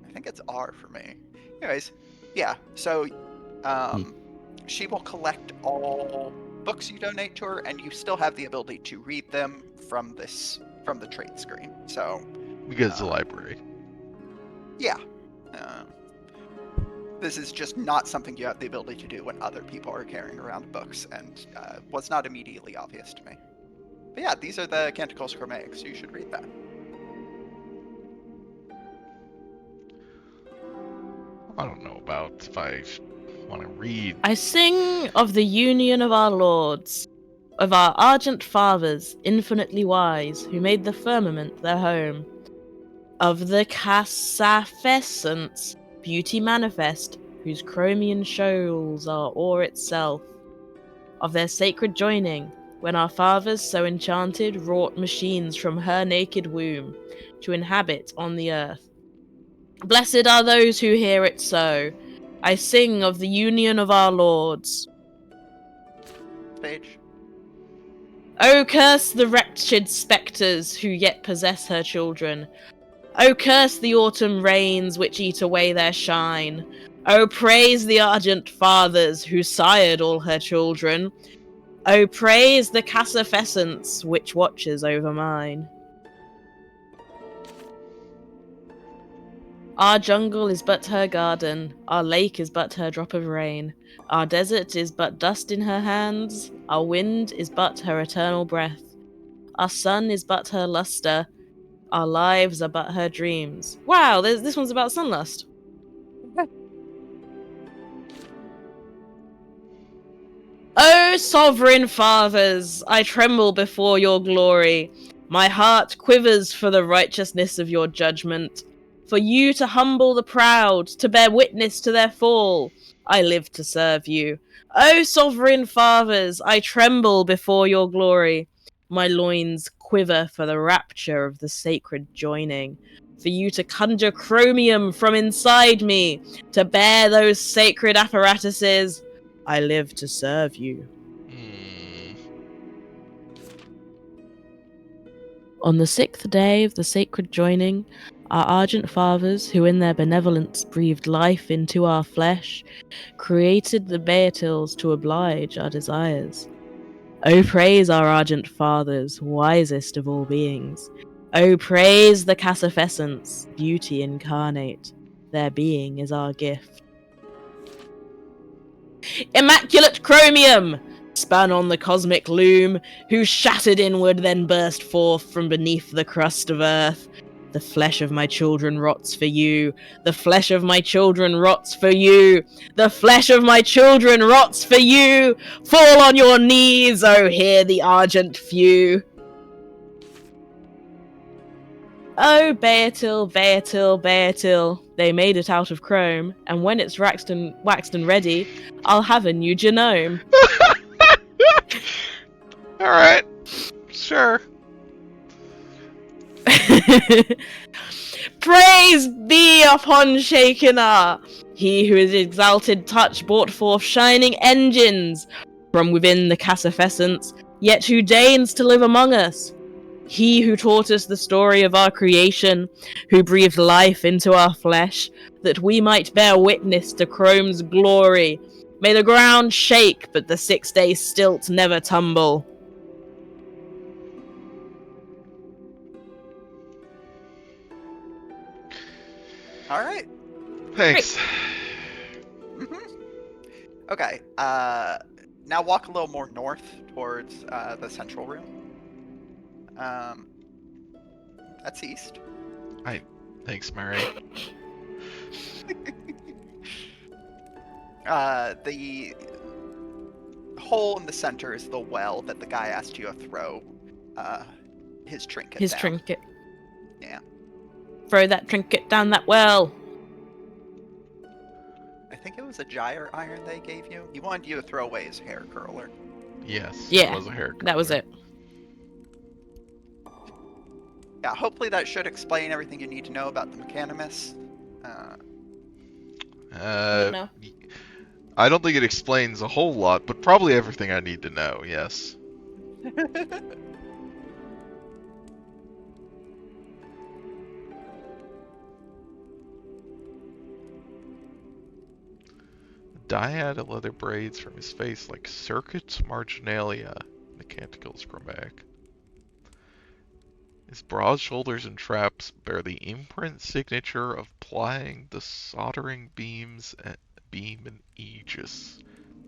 I think it's R for me. Anyways, yeah, so she will collect all books you donate to her, and you still have the ability to read them from the trade screen. So Because it's a library. yeah. This is just not something you have the ability to do when other people are carrying around books, and was not immediately obvious to me. But yeah, these are the Canticles Chromaic, so you should read that. I don't know about if I want to read. I sing of the union of our lords, of our argent fathers, infinitely wise, who made the firmament their home, of the Cassafescence, beauty manifest, whose chromian shoals are ore itself, of their sacred joining, when our fathers so enchanted wrought machines from her naked womb to inhabit on the earth. Blessed are those who hear it so. I sing of the union of our lords. Page. O curse the wretched spectres who yet possess her children. O curse the autumn rains which eat away their shine. O praise the argent fathers who sired all her children. O praise the Cassafescence which watches over mine. Our jungle is but her garden, our lake is but her drop of rain, our desert is but dust in her hands, our wind is but her eternal breath, our sun is but her luster, our lives are but her dreams. Wow, this one's about sunlust. O sovereign fathers, I tremble before your glory. My heart quivers for the righteousness of your judgment. For you to humble the proud, to bear witness to their fall. I live to serve you. O sovereign fathers, I tremble before your glory. My loins quiver for the rapture of the sacred joining. For you to conjure chromium from inside me, to bear those sacred apparatuses. I live to serve you. On the 6th day of the sacred joining, our argent fathers, who in their benevolence breathed life into our flesh, created the Beatils to oblige our desires. O praise our argent fathers, wisest of all beings. O praise the Cassafescence, beauty incarnate. Their being is our gift. Immaculate chromium! Spun on the cosmic loom, whose shattered inward then burst forth from beneath the crust of earth. The flesh of my children rots for you. The flesh of my children rots for you. The flesh of my children rots for you. Fall on your knees, oh hear the argent few. Oh, Beatil, Beatil, Beatil. They made it out of chrome, and when it's waxed and ready, I'll have a new genome. Alright. Sure. Praise be upon Shekinah! He who his exalted touch brought forth shining engines from within the Cassifessence, yet who deigns to live among us. He who taught us the story of our creation, who breathed life into our flesh, that we might bear witness to Chrome's glory. May the ground shake, but the 6-day stilt never tumble. All right. Thanks. Okay. Now walk a little more north towards the central room. That's east. Thanks, Mary. The hole in the center is the well that the guy asked you to throw his trinket His down. trinket. Yeah. Throw that trinket down that well. I think it was a gyre iron they gave you. He wanted you to throw away his hair curler. Yes. Yeah, It was a hair that was curler. it. Yeah, hopefully that should explain everything you need to know about the Mechanimus. No. I don't think it explains a whole lot, but probably everything I need to know, yes. Dyad of leather braids from his face like circuits marginalia. The canticles grow back. His broad shoulders and traps bear the imprint signature of plying the soldering beams and beam and aegis,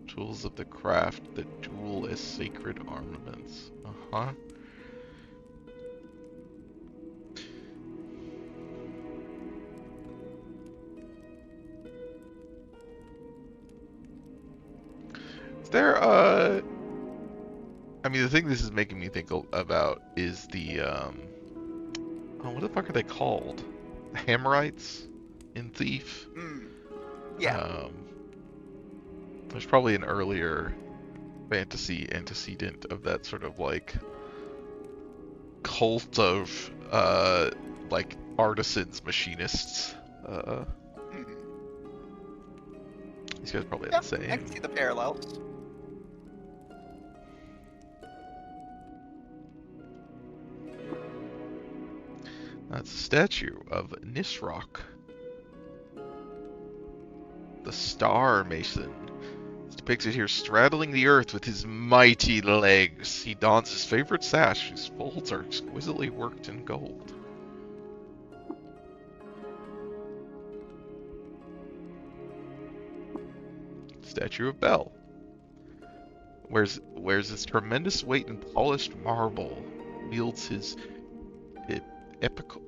tools of the craft that duel as sacred armaments. Uh-huh. Is there, I mean, the thing this is making me think about is the, oh, what the fuck are they called? The Hammerites in Thief? Yeah. There's probably an earlier fantasy antecedent of that sort of, like, cult of, like, artisans, machinists. These guys probably have the same. I can see the parallels. That's a statue of Nisroch, the Star Mason. It's depicted here straddling the earth with his mighty legs. He dons his favorite sash, whose folds are exquisitely worked in gold. Statue of Bel wears his tremendous weight in polished marble, wields his epochal.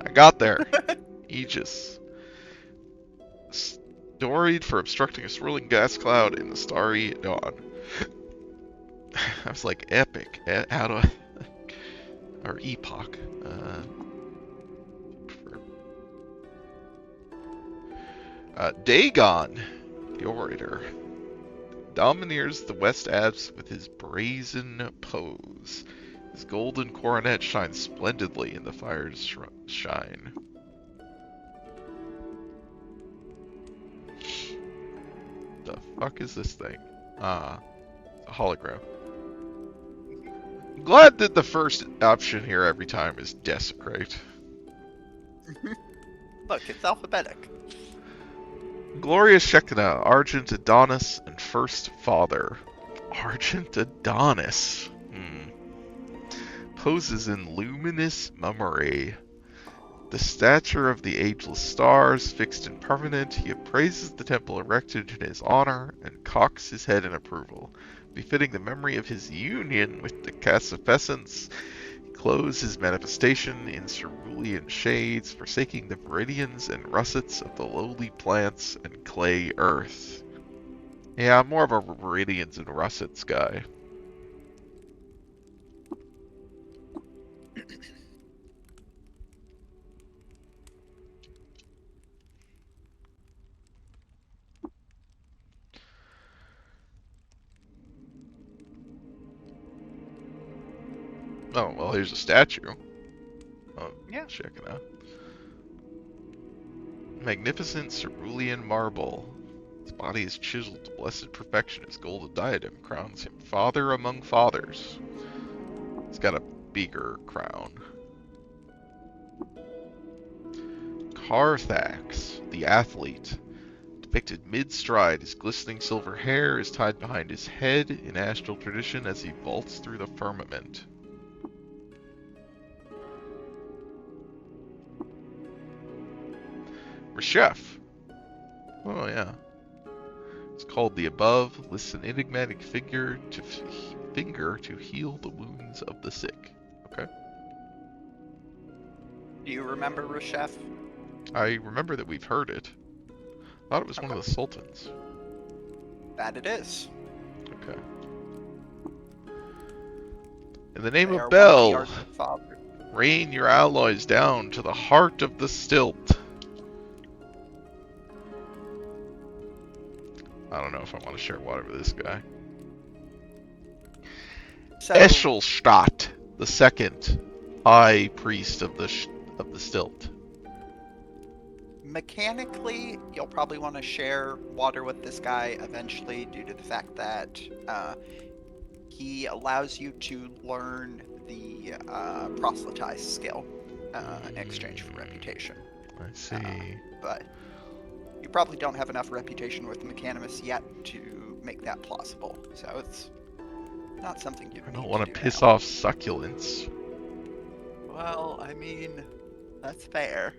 I got there. Aegis. Storied for obstructing a swirling gas cloud in the starry dawn. I was like, epic. How do I... or epoch. Dagon, the orator, domineers the West Alps with his brazen pose. His golden coronet shines splendidly in the fire's shine. The fuck is this thing? Ah, it's a hologram. I'm glad that the first option here every time is desecrate. Look, it's alphabetic. Glorious Shekinah, Argent Adonis, and First Father. Argent Adonis. Poses in luminous mummery. The stature of the ageless stars, fixed and permanent, he appraises the temple erected in his honor and cocks his head in approval. Befitting the memory of his union with the Cassifessence, he clothes his manifestation in cerulean shades, forsaking the meridians and russets of the lowly plants and clay earth. Yeah, I'm more of a meridians and russets guy. Oh, well, here's a statue. Oh, Yeah. check it out. Magnificent cerulean marble. His body is chiseled to blessed perfection. His golden diadem crowns him father among fathers. He's got a bigger crown. Carthax, the athlete. Depicted mid-stride, his glistening silver hair is tied behind his head in astral tradition as he vaults through the firmament. Reshef. Oh yeah. It's called the above. Lists an enigmatic finger to heal the wounds of the sick. Okay. Do you remember Reshef? I remember that we've heard it. I thought it was one of the sultans. That it is. Okay. In the name They of are Bel, one of the Argent Fathers. rain your alloys down to the heart of the stilt. I don't know if I want to share water with this guy. So, Eshelstadt, the second high priest of the stilt. mechanically, you'll probably want to share water with this guy eventually due to the fact that he allows you to learn the proselytize skill in exchange for reputation. I see. But you probably don't have enough reputation with Mechanimus yet to make that plausible. So it's not something you I need don't want to to do piss now. off succulents. Well, I mean, that's fair.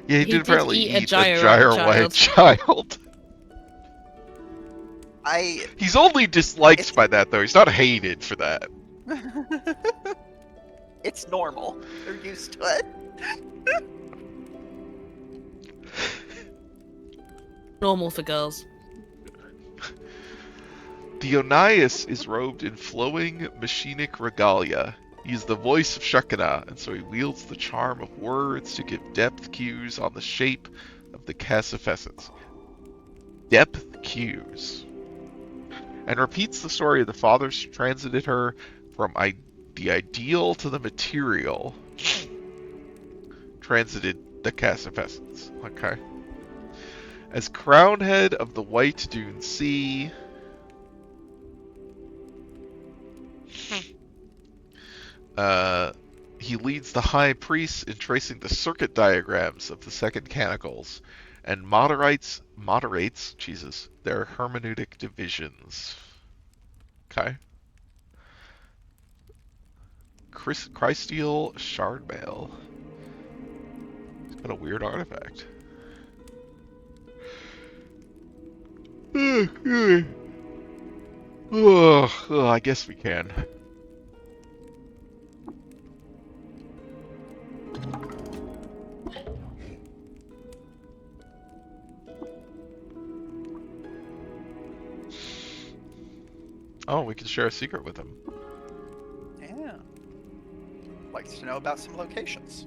Yeah, he He did did apparently eat a eat a gyro white child. I He's only disliked It's- by that, though. He's not hated for that. It's normal. They're used to it. Normal for girls. Dionysus is robed in flowing machinic regalia. He is the voice of Shekinah, and so he wields the charm of words to give depth cues on the shape of the cassifessence. Depth cues. And repeats the story of the fathers who transited her from the ideal to the material. Transited the cassifessence. Okay. As crownhead of the White Dune Sea, he leads the high priests in tracing the circuit diagrams of the second canticles and moderates their hermeneutic divisions. Okay. Christial Shardmail. It's got a weird artifact. Oh, I guess we can. Oh, we can share a secret with him. Yeah. Likes to know about some locations.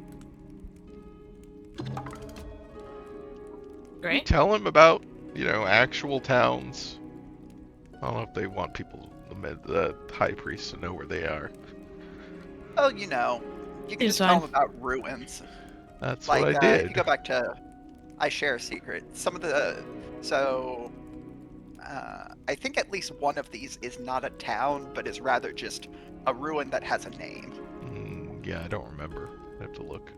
Great. Tell him about, actual towns. I don't know if they want people, the high priests, to know where they are. Oh, you can It's just tell fine. them about ruins. That's Like, what I did. if you go back to I Share a Secret, I think at least one of these is not a town, but is rather just a ruin that has a name. Yeah, I don't remember. I have to look.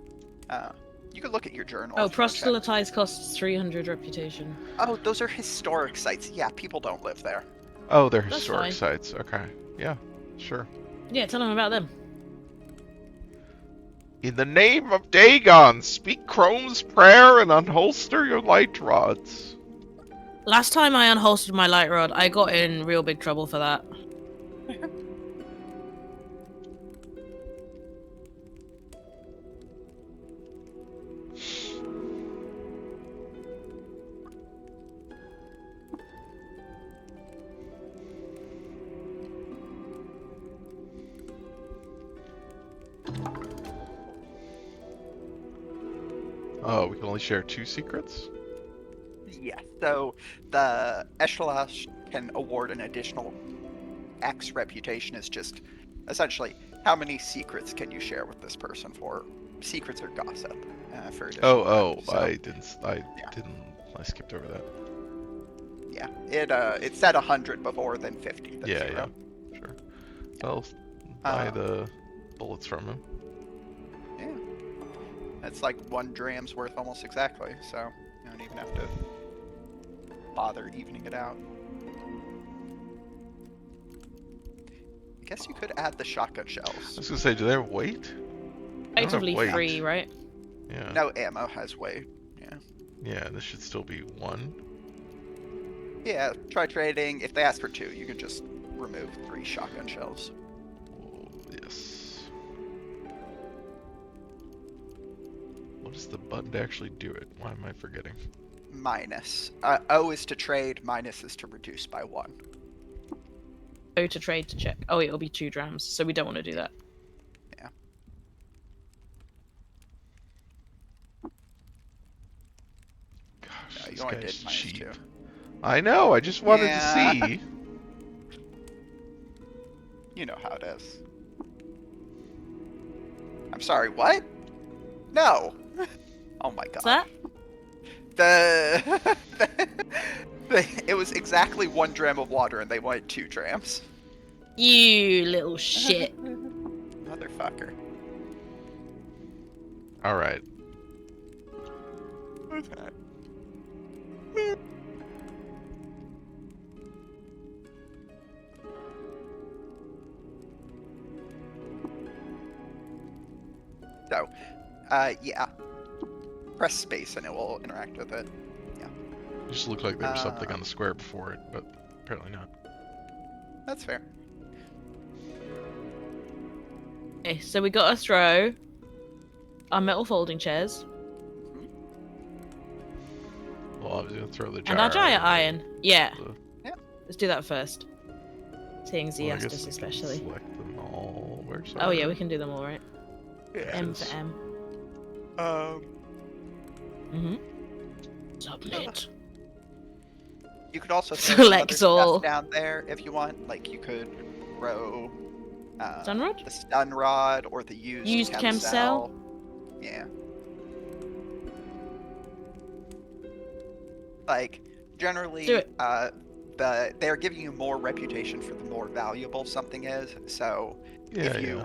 You can look at your journal. Oh, if you wanna check. proselytize costs 300 reputation. Oh, those are historic sites. Yeah, people don't live there. Oh, they're That's historic fine. sites. Okay. Yeah, sure. Yeah, tell them about them. In the name of Dagon, speak Chrome's prayer and unholster your light rods. Last time I unholstered my light rod, I got in real big trouble for that. Oh, we can only share 2 secrets? Yeah, so the Eshelash can award an additional X reputation is just essentially how many secrets can you share with this person for secrets or gossip for additional rep. So, I skipped over that. yeah, it said 100 before, then 50, then 0. Yeah, sure. I'll buy the bullets from him. Yeah, that's like 1 dram's worth almost exactly, so you don't even have to bother evening it out. I guess you could add the shotgun I shells. was gonna say, do they have weight? They don't have Effectively weight. 3, right? Yeah. No ammo has weight. Yeah, this should still be 1. Yeah, try trading. If they ask for 2, you can just remove 3 shotgun shells. Oh, yes. What does the button to actually do it? Why am I forgetting? Minus. O is to trade, minus is to reduce by 1. O to trade to check. Oh, it'll be 2 drams, so we don't want to do that. Yeah. Gosh, No, this you only guy's did minus cheap. 2. I know, I just wanted to see. You know how it is. I'm sorry, what? No! Oh my god. What's that? It was exactly 1 dram of water and they wanted 2 drams. You little shit. Motherfucker. Alright. Okay. So, yeah. Press space and it will interact with it. It just looked like there was something on the square before it, but apparently not. That's fair. Okay, so we got to throw our metal folding chairs Well, I was gonna throw the and our giant iron. Yeah. Yeah. Let's do that first. Seeing Well, I guess Ziastus I can especially. select them all. Where's Oh yeah, we can do them all, right? Yeah. M for M. Submit. You could also throw Select some other all. stuff down there if you want. Like you could throw Stun rod? the stun rod or the used chem cell. Yeah. Like generally, Do it. they're giving you more reputation for the more valuable something is. So if you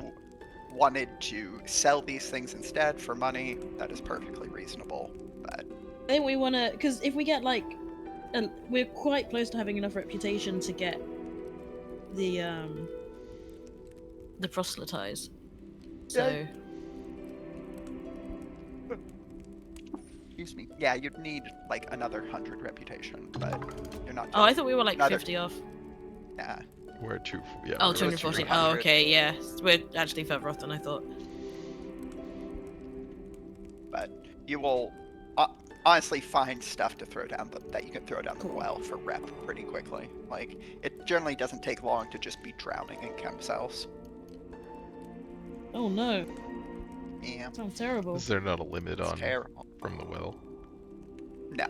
wanted to sell these things instead for money, that is perfectly reasonable. But I think we want to, because if we get like, we're quite close to having enough reputation to get the proselytize. So excuse me. Yeah, you'd need like another 100 reputation, but you're not. oh, I thought we were like Another- 50 off. Yeah. We're at 2. Yeah. Oh, we're at 214. 200. Oh, okay, yeah. We're actually further off than I thought. But you will honestly find stuff to throw down that you can throw down the well for rep pretty quickly. Like it generally doesn't take long to just be drowning in chem cells. Oh no, Yeah, sounds terrible. Is there not a limit it's on terrible. from the well? No,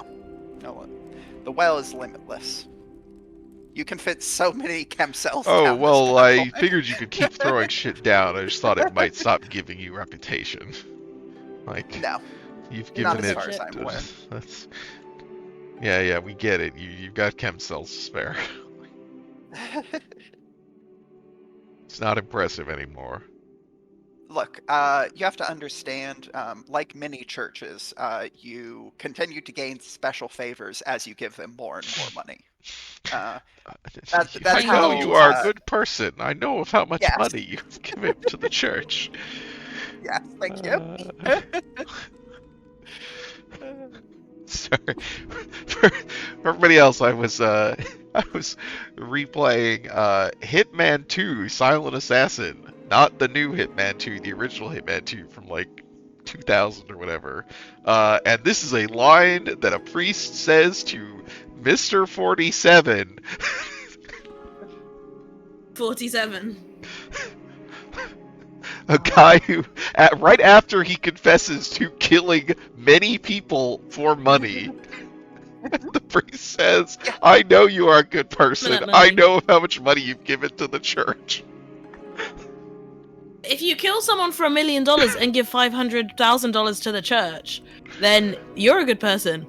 the well is limitless. You can fit so many chem cells. Oh, down this well, well. I figured you could keep throwing shit down. I just thought it might stop giving you reputation. Like, No, you've not given as it. far as I'm aware. That's. Yeah, we get it. You've got chem cells to spare. It's not impressive anymore. Look, you have to understand, like many churches, you continue to gain special favors as you give them more and more money. That's I how, know you are a good person. I know of how much Yes. money you've given to the church. Yes, thank you. Sorry. For everybody else, I was replaying Hitman 2 Silent Assassin. Not the new Hitman 2, the original Hitman 2 from like 2000 or whatever. And this is a line that a priest says to Mr. 47. 47. A guy who, right after he confesses to killing many people for money, the priest says, Yeah. I know you are a good person. That I money. know how much money you've given to the church. If you kill someone for $1 million and give $500,000 to the church, then you're a good person.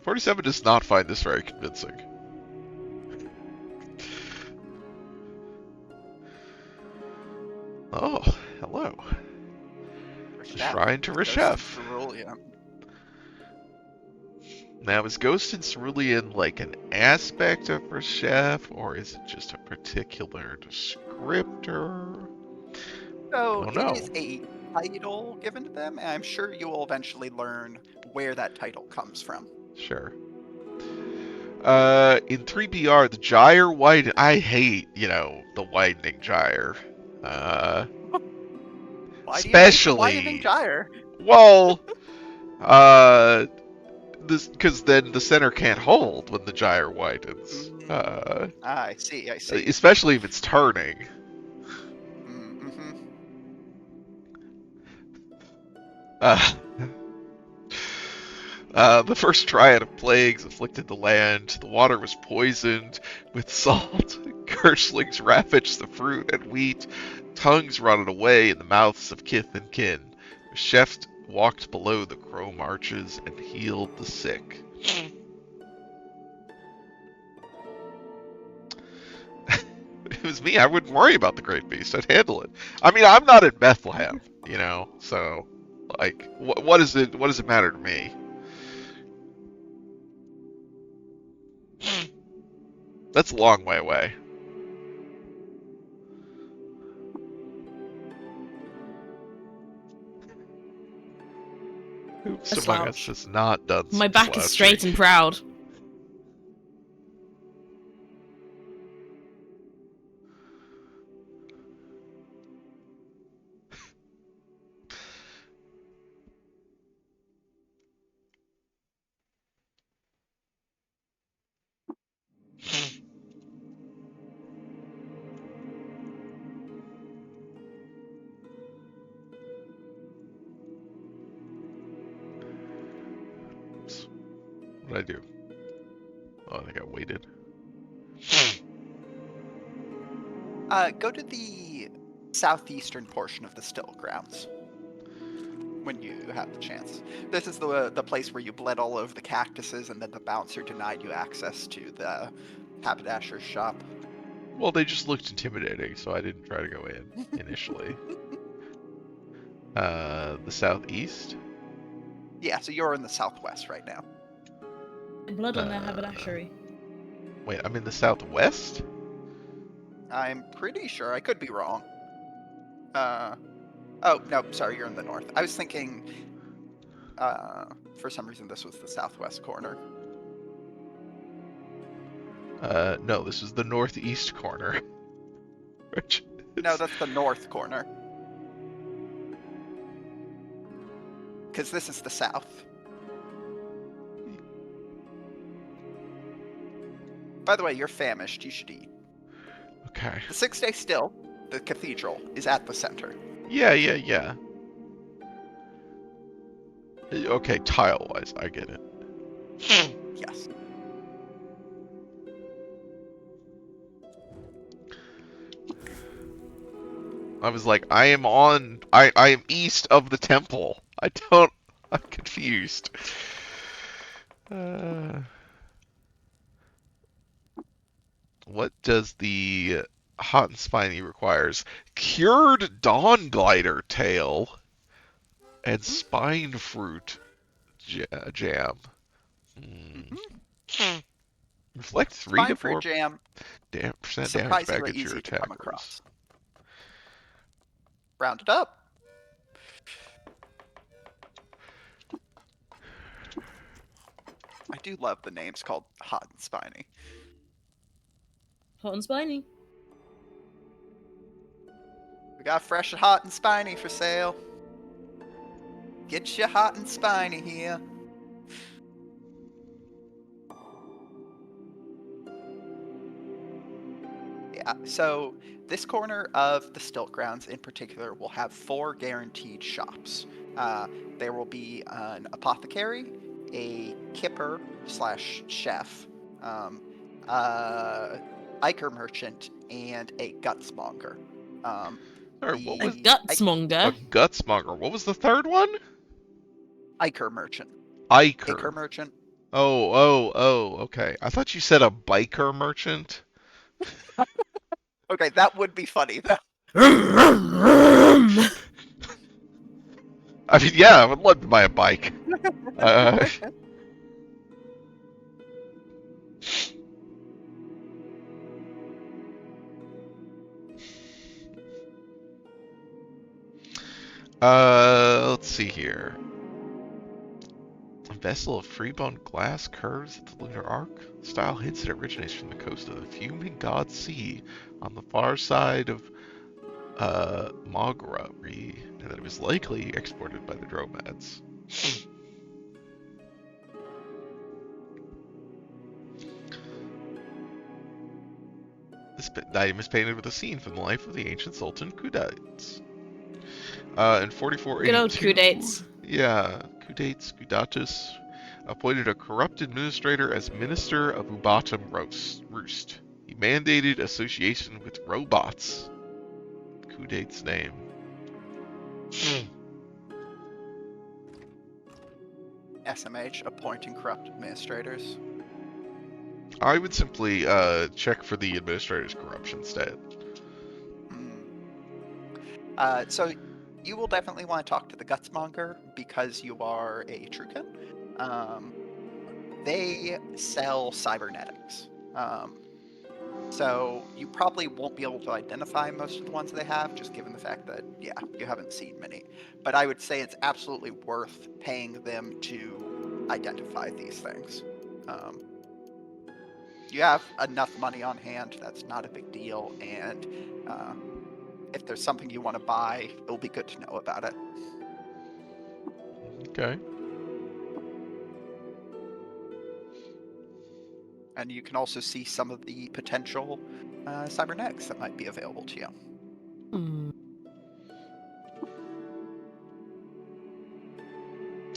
"47 does not find this very convincing. Oh, hello. Shrine to Reshef. Now, is Ghost in Cerulean like an aspect of Reshef, or is it just a particular descriptor? So Don't it know. is a title given to them, and I'm sure you will eventually learn where that title comes from. Sure. In 3BR, the gyre widen. I hate, the widening gyre. Why do you hate the widening Especially, gyre? well, because then the center can't hold when the gyre widens. I see. Especially if it's turning. Mm-hmm. The first triad of plagues afflicted the land. The water was poisoned with salt. Kirchlings ravaged the fruit and wheat. Tongues rotted away in the mouths of kith and kin. Sheft walked below the chrome arches and healed the sick. If it was me, I wouldn't worry about the great beast. I'd handle it. I mean, I'm not in Bethlehem, so like, what does it matter to me? That's a long way away. Who's among us has not done My some back is straight and proud. What did I do? Oh, I think I waited. Go to the southeastern portion of the still grounds when you have the chance. This is the place where you bled all over the cactuses, and then the bouncer denied you access to the haberdasher's shop. Well, they just looked intimidating, so I didn't try to go in initially. The southeast? Yeah, so you're in the southwest right now. Blood on their haberdashery. Wait, I'm in the southwest? I'm pretty sure. I could be wrong. Oh, no, sorry, you're in the north. I was thinking, for some reason, this was the southwest corner. No, this is the northeast corner. No, that's the north corner. Because this is the south. By the way, you're famished. You should eat. Okay. The 6-day still, the cathedral, is at the center. Yeah. Okay, tile-wise, I get it. Yes. I was like, I am east of the temple. I'm confused. What does the hot and spiny requires? Cured dawn glider tail and spine fruit jam. Reflect 3 Spine to fruit 4 jam. percent damage Surprisingly back at your easy to come attackers. across. Round it up. I do love the names called Hot and Spiny. Hot and spiny. We got fresh Hot and Spiny for sale. Get you Hot and Spiny here. Yeah, so This corner of the Stilt Grounds in particular will have 4 guaranteed shops. There will be an apothecary, a kipper slash chef, Iker merchant, and a gutsmonger. Sorry, what A was The gutsmonger. a gutsmonger? What was the third one? Iker merchant. Iker. Iker merchant. Oh, okay. I thought you said a biker merchant. Okay, that would be funny though. I mean, yeah, I would love to buy a bike. Uh, let's see here. A vessel of freebone glass curves at the lunar arc. The style hints it originates from the coast of the fuming God Sea on the far side of Mogra, and that it was likely exported by the Dromads. This item is painted with a scene from the life of the ancient Sultan Kudates. In 4482, Good old Kudates. Yeah, Kudatus appointed a corrupt administrator as Minister of Ubatum Roost. He mandated association with robots. Kudate's name. SMH appointing corrupt administrators. I would simply check for the administrator's corruption stat. So you will definitely want to talk to the gutsmonger because you are a Trucan. They sell cybernetics. So you probably won't be able to identify most of the ones they have, just given the fact that, yeah, you haven't seen many. But I would say it's absolutely worth paying them to identify these things. You have enough money on hand, that's not a big deal, and if there's something you want to buy, it'll be good to know about it. Okay. And you can also see some of the potential cybernetics that might be available to you. Hmm.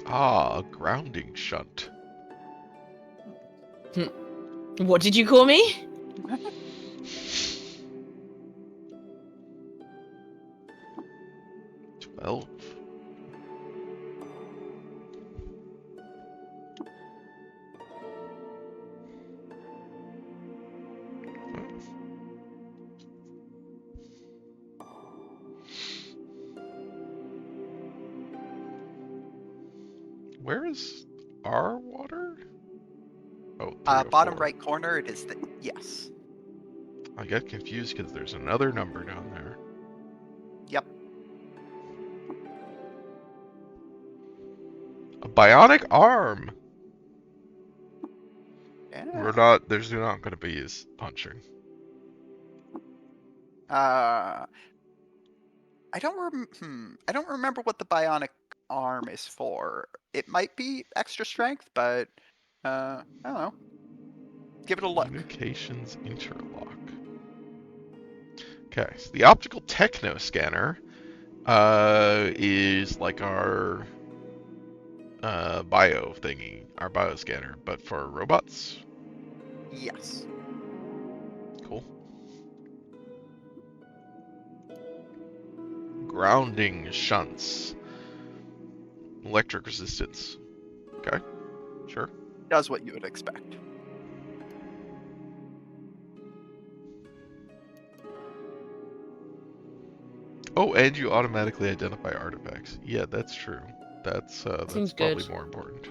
Ah, a grounding shunt. What did you call me? 12. Where is our water? Oh, Bottom 304. right corner, it is the yes. I got confused because there's another number down there. Yep. A bionic arm. Yeah. There's not going to be as punching. I don't remember what the bionic arm is for. It might be extra strength, but I don't know. Give it a look. Communications interlock. Okay, so the optical techno scanner is like our bio thingy, our bioscanner, but for robots. Yes. Cool. Grounding shunts. Electric resistance. Okay, sure. Does what you would expect. Oh, and you automatically identify artifacts. Yeah, that's true. That's Seems probably good. more important.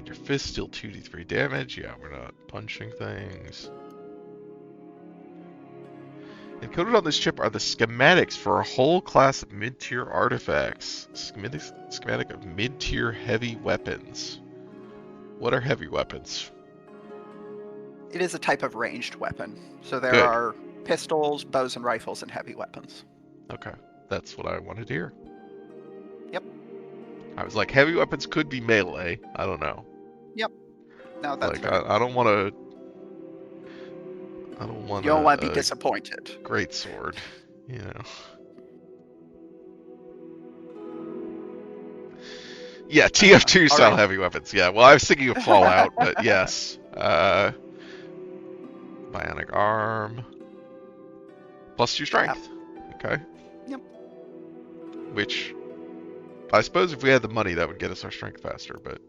Your fist deal 2d3 damage. Yeah, we're not punching things. Encoded on this chip are the schematics for a whole class of mid-tier artifacts. Schematic of mid-tier heavy weapons. What are heavy weapons? It is a type of ranged weapon. So there Good. are pistols, bows and rifles, and heavy weapons. Okay, that's what I wanted to hear. Yep. I was like, heavy weapons could be melee. I don't know. No, that's Like, fair. I don't want to. I don't You want don't want to be a disappointed. great sword. You know. Yeah, TF2 all style right. heavy weapons. Yeah. Well, I was thinking of Fallout, but yes. Bionic arm. +2 strength. Okay. Yep. Which, I suppose if we had the money, that would get us our strength faster, but...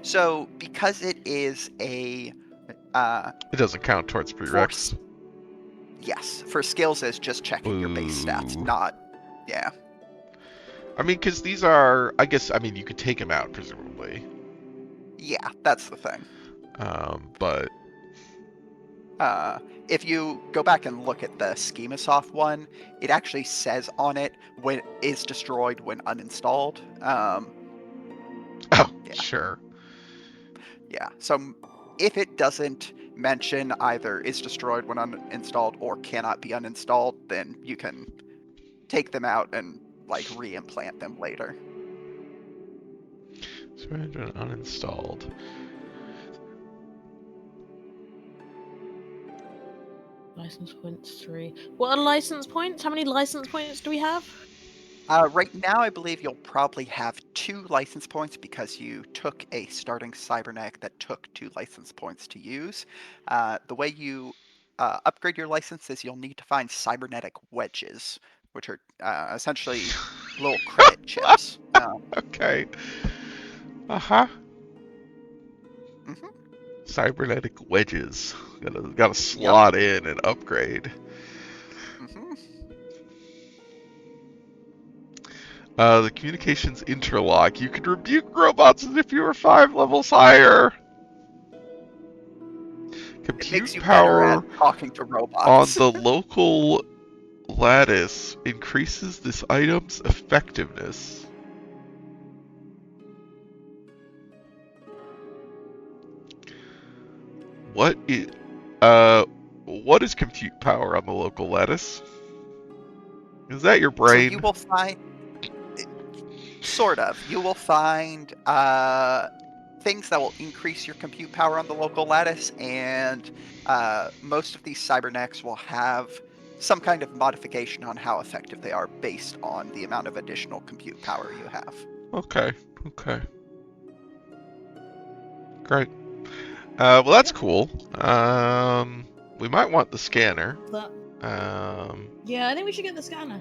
So because it is a It doesn't count towards prereqs. yes, for skills is just checking your base stats, Ooh. not yeah. I mean, because these are... I guess, I mean, you could take them out, presumably. Yeah, that's the thing. But... If you go back and look at the Schemasoft one, it actually says on it when is destroyed when uninstalled. Oh, Yeah. sure. Yeah. So if it doesn't mention either is destroyed when uninstalled or cannot be uninstalled, then you can take them out and like re-implant them later. Surrendered and uninstalled. License points 3. What are license points? How many license points do we have? Right now, I believe you'll probably have 2 license points because you took a starting cybernetic that took 2 license points to use. The way you upgrade your licenses, you'll need to find cybernetic wedges, which are essentially little credit chips. Okay. Uh-huh. Mhm. Cybernetic wedges. Gotta slot in and upgrade. Mhm. The communications interlock. You can rebuke robots as if you were 5 levels higher. It Compute makes you better power at talking to on robots. the local lattice increases this item's effectiveness. What is compute power on the local lattice? Is that your So you brain? will find, sort of, you will find things that will increase your compute power on the local lattice, and most of these cybernetics will have some kind of modification on how effective they are based on the amount of additional compute power you have. Okay. Okay. Great. Well, that's cool. We might want the scanner. Yeah, I think we should get the scanner.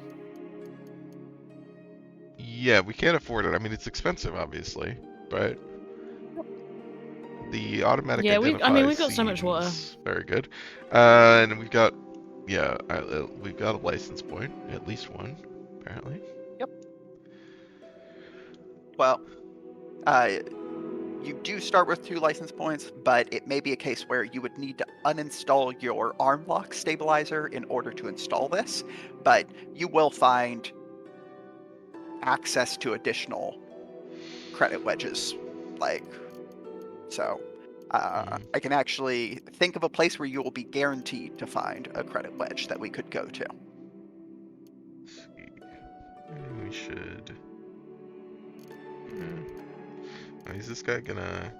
Yeah, we can't afford it. I mean, it's expensive, obviously, but the automatic Yeah, I mean, we've got so much water. seems very good. And we've got, yeah, we've got a license point, at least one, apparently. Yep. Well, you do start with 2 license points, but it may be a case where you would need to uninstall your arm lock stabilizer in order to install this, but you will find access to additional credit wedges. Like, so I can actually think of a place where you will be guaranteed to find a credit wedge that we could go to. Let's see. Maybe we should. Is this guy gonna?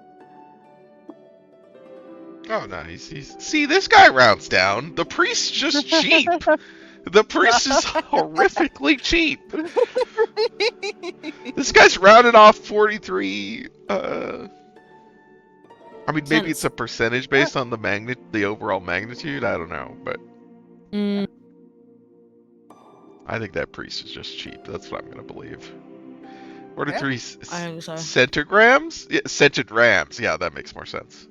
Oh no, he's. See, this guy rounds down. The priest's just cheap. The priest is horrifically cheap. This guy's rounded off 43. I mean, maybe it's a percentage based on the overall magnitude. I don't know, but I think that priest is just cheap. That's what I'm gonna believe. 43 I think so. centigrams? Yeah, centigrams. Yeah, that makes more sense.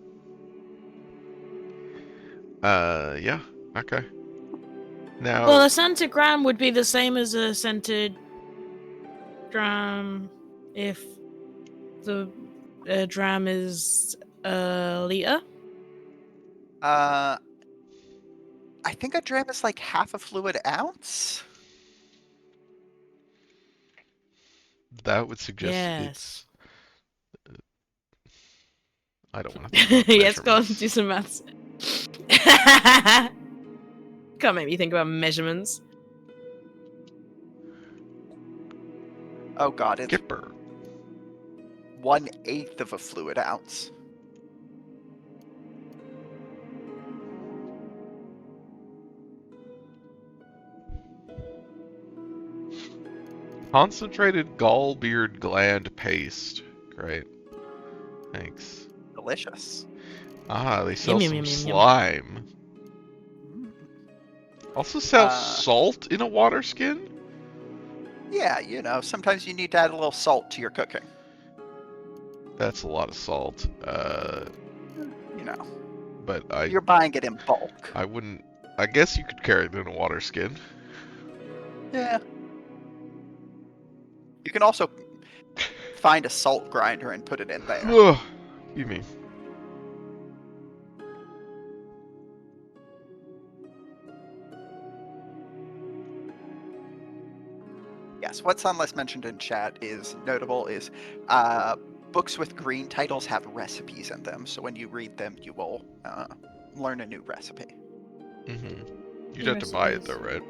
Yeah. Okay. Now. Well, a centigram would be the same as a centigram if the dram is a liter. I think a dram is like half a fluid ounce. That would suggest Yes. it's. I don't want to. Yes, go on, do some maths. Can't make me think about measurements. Oh god, it's Skipper. 1/8 of a fluid ounce. Concentrated gallbeard gland paste. Great. Thanks. Delicious. Ah, they sell Yum, yum, some yum, yum, yum. slime. Mm. Also sell Uh, salt in a water skin? Yeah, you know, sometimes you need to add a little salt to your cooking. That's a lot of salt. You know, But you're buying it in bulk. I wouldn't... I guess you could carry it in a water skin. Yeah. You can also find a salt grinder and put it in there. Ugh, you mean. Yes, what's unless mentioned in chat is notable is books with green titles have recipes in them, so when you read them, you will learn a new recipe. Mm-hmm. You'd have to buy it though, right?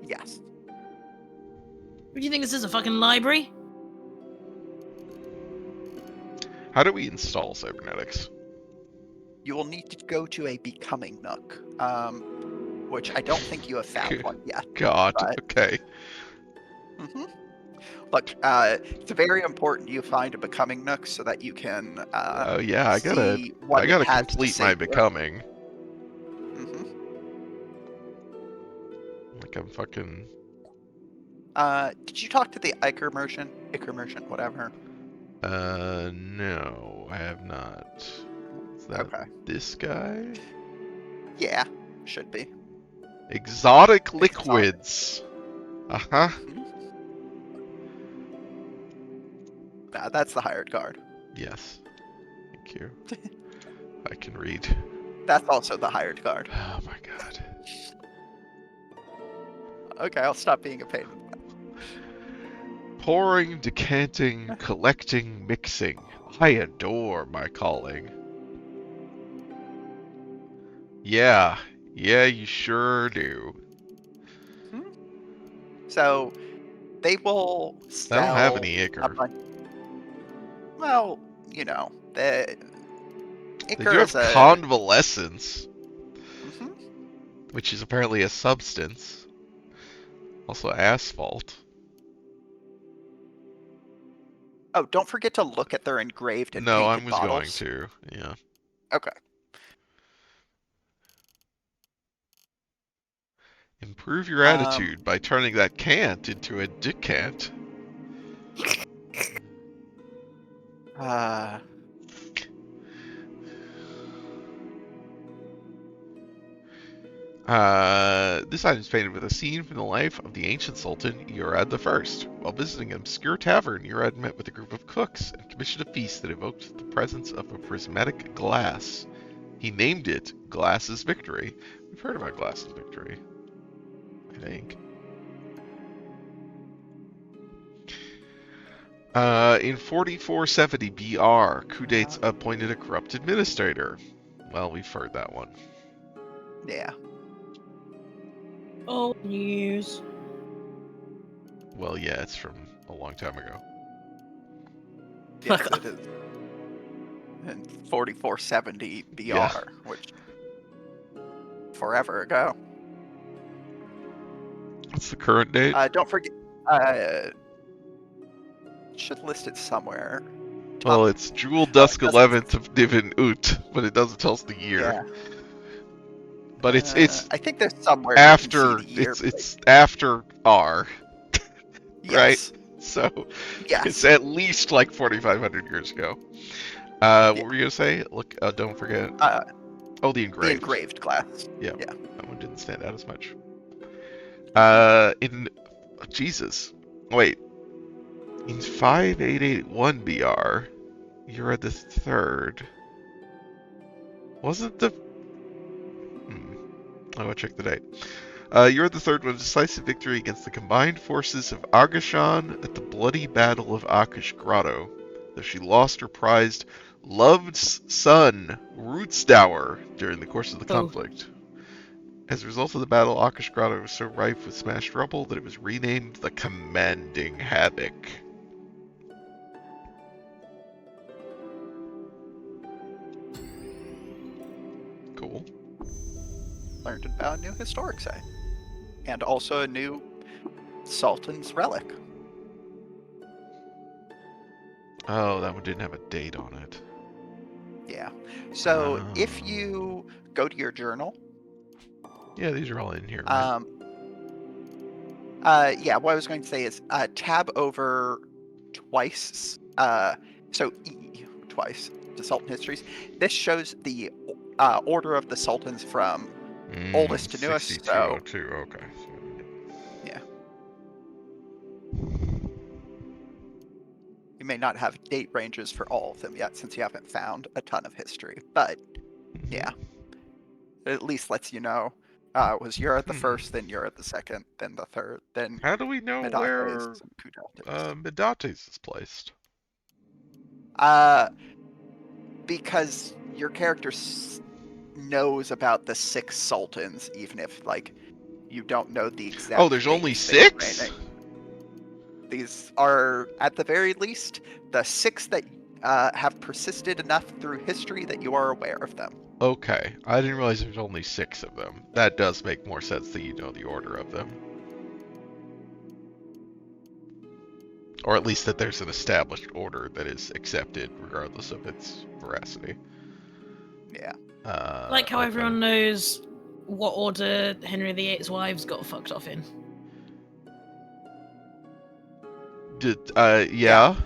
Yes. What do you think this is, a fucking library? How do we install cybernetics? You will need to go to a becoming nook, which I don't think you have found one yet. God, But- okay. hmm Look, it's very important you find a becoming nook so that you can Oh yeah, I gotta see what it has to complete say my here. becoming. Mhm. Like I'm fucking... Did you talk to the Iker merchant, whatever? No, I have not. Is that Okay. this guy? Yeah, should be. Exotic liquids. Uh-huh. That's the hired card. Yes. Thank you. I can read. That's also the hired card. Oh my god. Okay, I'll stop being a pain. Pouring, decanting, collecting, mixing. I adore my calling. Yeah. Yeah, you sure do. So, they will I sell don't have any a Ichor. bunch. Well, you know, the They Ichor do have is a. convalescence, Mhm. which is apparently a substance. Also asphalt. Oh, don't forget to look at their engraved and No, I painted was going bottles. to. Yeah. Okay. Improve your attitude by turning that can't into a decant. This item is painted with a scene from the life of the ancient Sultan Murad I. While visiting an obscure tavern, Murad met with a group of cooks and commissioned a feast that evoked the presence of a prismatic glass. He named it Glass's Victory. We've heard about Glass's Victory, I think. In 4470 BR, Kudates appointed a corrupt administrator. Well, we've heard that one. Yeah. Old news. Well, yeah, it's from a long time ago. Yes, Fuck it is. And 4470 BR, Yeah. which forever ago. What's the current date? Don't forget. Should list it somewhere. Well, it's Jewel Dusk doesn't- 11th of Niven Ut, but it doesn't tell us the year. Yeah. But it's I think there's somewhere after you can see the year, it's after R, but- right? Yes. So Yes. it's at least like 4,500 years ago. What were you gonna say? Look, don't forget. Oh, the The engraved. engraved glass. That one didn't stand out as much. Jesus, wait. In 5881 BR, you're at the third. Wasn't the... I want to check the date. You're the third won a decisive victory against the combined forces of Agashan at the bloody Battle of Akash Grotto, though she lost her prized loved son, Rootsdower, during the course of the conflict. As a result of the battle, Akash Grotto was so rife with smashed rubble that it was renamed the Commanding Havoc. Cool. Learned about a new historic site. And also a new Sultan's relic. Oh, that one didn't have a date on it. Yeah. So Oh. if you go to your journal, Yeah, these are all in here, right? yeah, what I was going to say is tab over twice. So E twice to Sultan histories. This shows the order of the sultans from oldest to newest. So 6202, okay. yeah, you may not have date ranges for all of them yet, since you haven't found a ton of history. But yeah, it at least lets you know. Was you're at the first, then you're at the second, then the third, then How do we know Medates where and Kudates. Medates is placed? Because your character knows about the 6 sultans, even if like you don't know the exact. Oh, there's only dates they were 6? reigning. These are, at the very least, the 6 that have persisted enough through history that you are aware of them. Okay, I didn't realize there's only 6 of them. That does make more sense that you know the order of them. Or at least that there's an established order that is accepted regardless of its veracity. Yeah. Like how okay. everyone knows what order Henry VIII's wives got fucked off in. Yeah.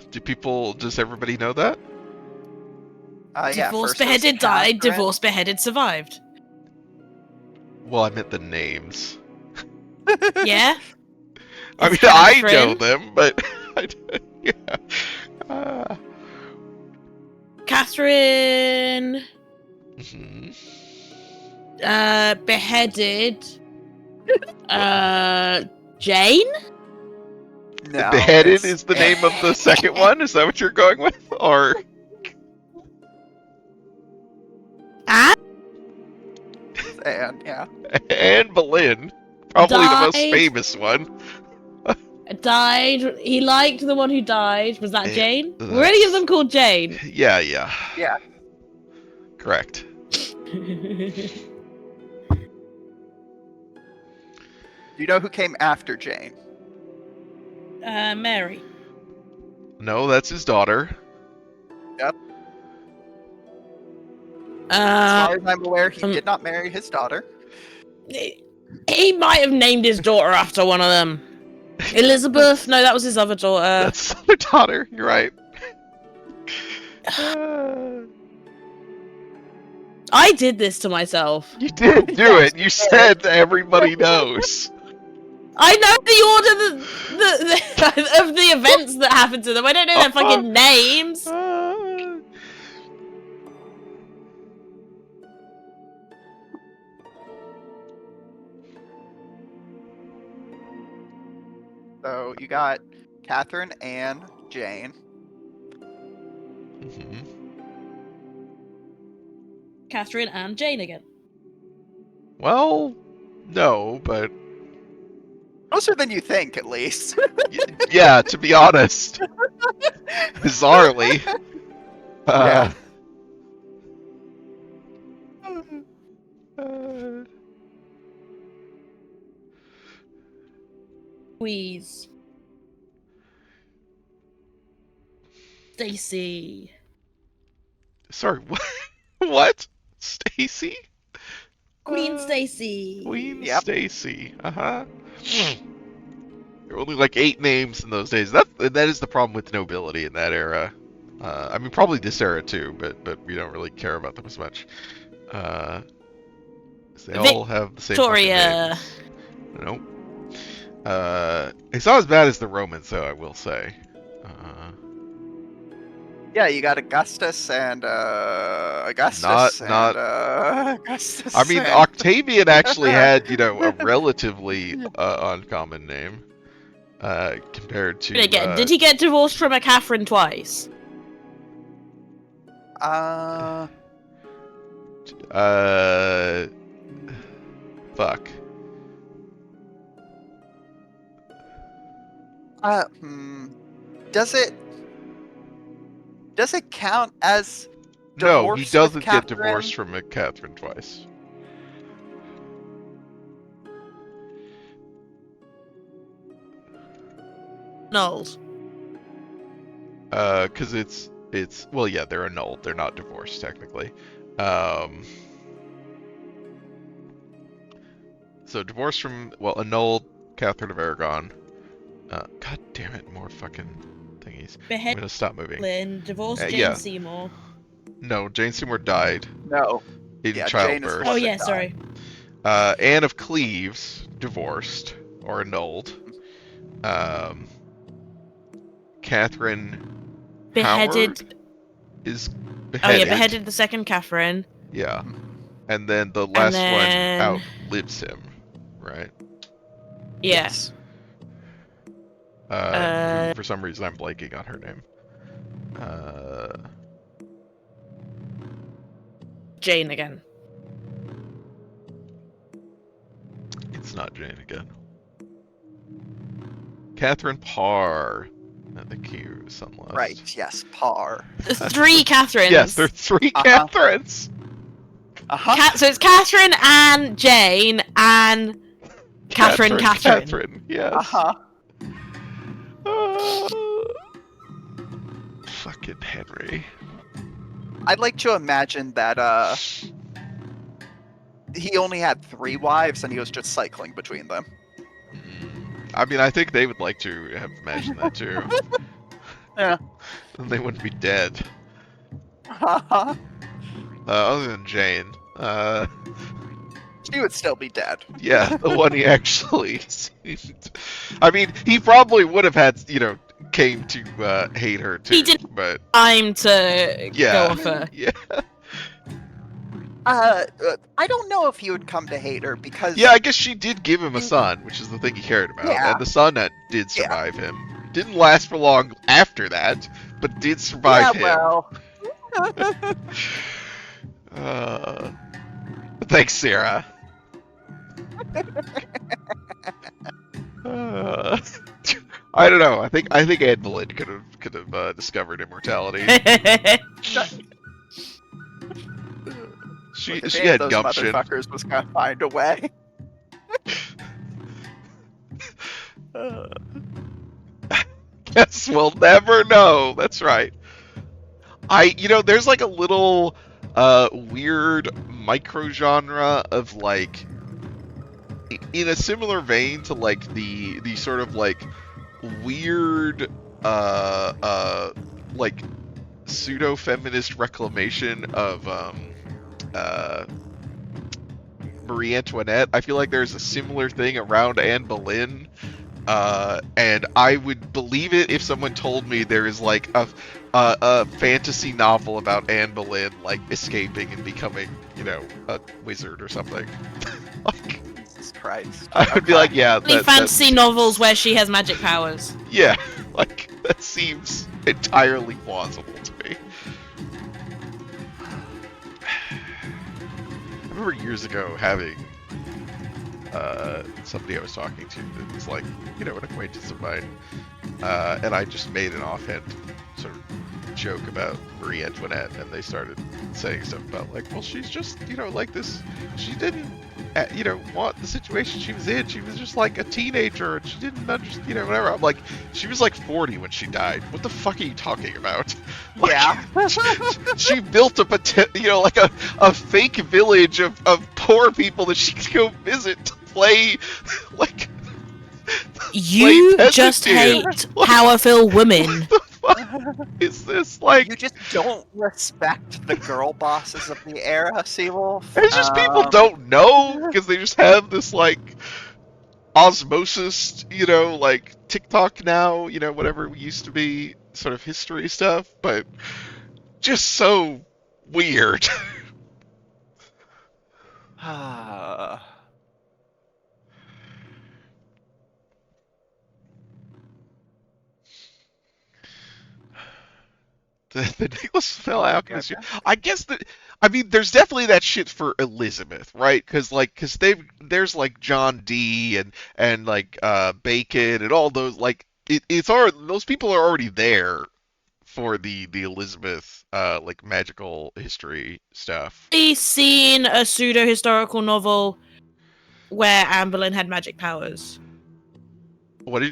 Does everybody know that? Yeah, Divorce first it was beheaded died, Catherine. divorce beheaded survived. Well, I meant the names. Yeah? I mean, It's I know Catherine. them, but yeah. Catherine Mhm. beheaded Jane? No, Beheaded it's is the name of the second one? Is that what you're going with? Or and yeah. Anne Boleyn, probably the most Died. famous one. Died. He liked the one who died. Was that Eh, Jane? Were any of them called Jane? Yeah. Yeah. Correct. Do you know who came after Jane? Mary. No, that's his daughter. As far as I'm aware, he did not marry his daughter. He might have named his daughter after one of them. Elizabeth? No, that was his other daughter. That's his other daughter. You're right. I did this to myself. You did do it. You said everybody knows. I know the order of the events that happened to them. I don't know their fucking names. So you got Catherine, Anne, Jane. Mhm. Catherine and Jane again. Well, no, but Closer than you think, at least. yeah, to be honest. Bizarrely. Yeah. Louise. Stacy. Sorry, what? What? Stacy? Queen Stacy. Queen Yep. Stacy. Uh-huh. There were only like 8 names in those days. That is the problem with nobility in that era. I mean, probably this era too, but we don't really care about them as much. 'Cause they all have the same fucking Victoria. names. Nope. It's not as bad as the Romans, though, I will say. Yeah, you got Augustus and Augustus Not- and Augustus. I mean, and... Octavian actually had, a relatively uncommon name compared to. Did he get divorced from a Catherine twice? Fuck. Does it count as No, he divorce with doesn't get Catherine? divorced from Catherine twice. Knowles. Because it's well, yeah, they're annulled. They're not divorced technically. So divorced from, well, annulled Catherine of Aragon. God damn it, more fucking thingies. I'm gonna stop moving. Lynn, divorced Jane Yeah. Seymour. No, Jane Seymour died No. in Yeah, Jane is the childbirth. one Oh that yeah, died. sorry. Anne of Cleves, divorced or annulled. Catherine Beheaded. Howard is Oh beheaded. yeah, beheaded the second Catherine. Yeah. And then the last then- one outlives him, right? Yes. Who, for some reason, I'm blanking on her name. Jane again. It's not Jane again. Catherine Parr. I think he was on the list. Right, yes, Parr. 3 Catherines. Yes, there's 3 Catherines. So it's Catherine, Anne, Jane, and Catherine. Catherine, yes. Fucking Henry. I'd like to imagine that he only had 3 wives and he was just cycling between them. I mean, I think they would like to have imagined that too. Yeah. Then they wouldn't be dead. Other than Jane. She would still be dead. Yeah, the one he actually seemed. I mean, he probably would have had, came to hate her too. He didn't but time to yeah, go off her. Yeah. I don't know if he would come to hate her because. Yeah, I guess she did give him a son, which is the thing he cared about, Yeah. and the son that did survive him. Didn't last for long after that, but did survive him. Well. Thanks, Sarah. I don't know. I think Anne Boleyn could have discovered immortality. She had those gumption. motherfuckers was gonna find a way. Guess we'll never know. That's right. There's like a little weird micro genre of like, in a similar vein to like the sort of like weird like pseudo feminist reclamation of Marie Antoinette. I feel like there's a similar thing around Anne Boleyn. And I would believe it if someone told me there is like a fantasy novel about Anne Boleyn like escaping and becoming, a wizard or something. Like, Jesus Christ. I would be like, yeah. Fantasy novels where she has magic powers. Yeah, like that seems entirely plausible to me. I remember years ago having somebody I was talking to that was like, an acquaintance of mine, and I just made an offhand sort of joke about Marie Antoinette, and they started saying stuff about like, well, she's just, like this, she didn't, want the situation she was in, she was just like a teenager, and she didn't understand, whatever. I'm like, she was like 40 when she died. What the fuck are you talking about? Like, Yeah. she built like a fake village of poor people that she could go visit to play, like. You just hate powerful women. What the fuck is this? Like, You just don't respect the girl bosses of the era, Seawolf. it's just people don't know because they just have this like osmosis, like TikTok now, whatever we used to be, sort of history stuff, but just so weird. The Nicholas Flamel Alchemist. Yeah. I guess that. I mean, there's definitely that shit for Elizabeth, right? Because there's like John D and like Bacon and all those it's already those people are already there for the Elizabeth like magical history stuff. Seen a pseudo historical novel where Anne Boleyn had magic powers. What?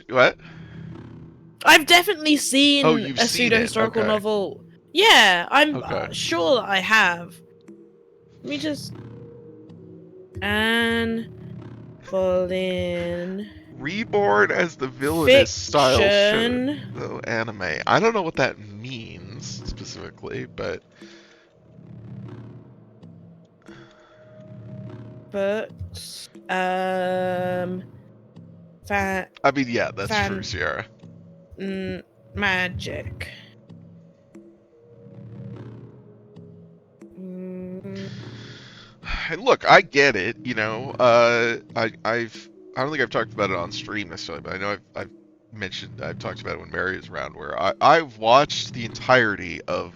I've definitely Oh, seen you've a seen pseudo it. historical Okay. novel. Yeah, I'm Okay. sure that I have. Let me just. Anne Boleyn Reborn as the villainous style show fiction anime. I don't know what that means specifically, but books. I mean, yeah, that's true, Fan Sierra. magic. Mm, And look, I get it. You know, I don't think I've talked about it on stream necessarily, but I know I've mentioned I've talked about it when Mary was around. Where I've watched the entirety of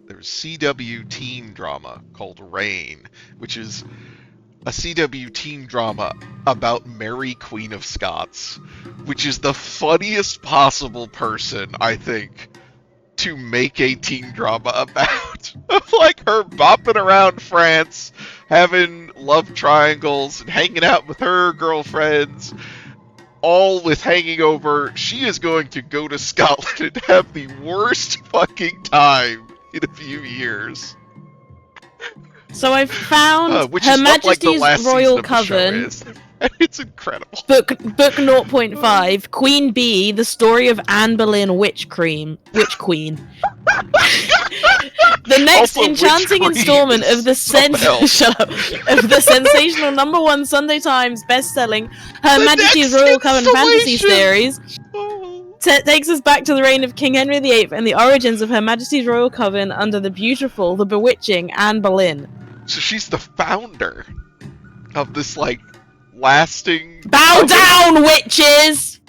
there's CW teen drama called Rain, which is a CW teen drama about Mary Queen of Scots, which is the funniest possible person I think to make a teen drama about. Of like her bopping around France, having love triangles, and hanging out with her girlfriends, all with hanging over. She is going to go to Scotland and have the worst fucking time in a few years. so I've found Which Her is what like the Majesty's last Royal season of the show Coven, is. It's incredible. book 0.5, Queen Bee, the story of Anne Boleyn Witch Queen. The next Also, enchanting Witch Queen installment is of the something else. shut up, of the sensational #1 Sunday Times best-selling Her The Majesty's next Royal Coven fantasy installation! series Oh. takes us back to the reign of King Henry VIII and the origins of Her Majesty's Royal Coven under the beautiful, the bewitching Anne Boleyn. So she's the founder of this like lasting Bow coven. down, witches!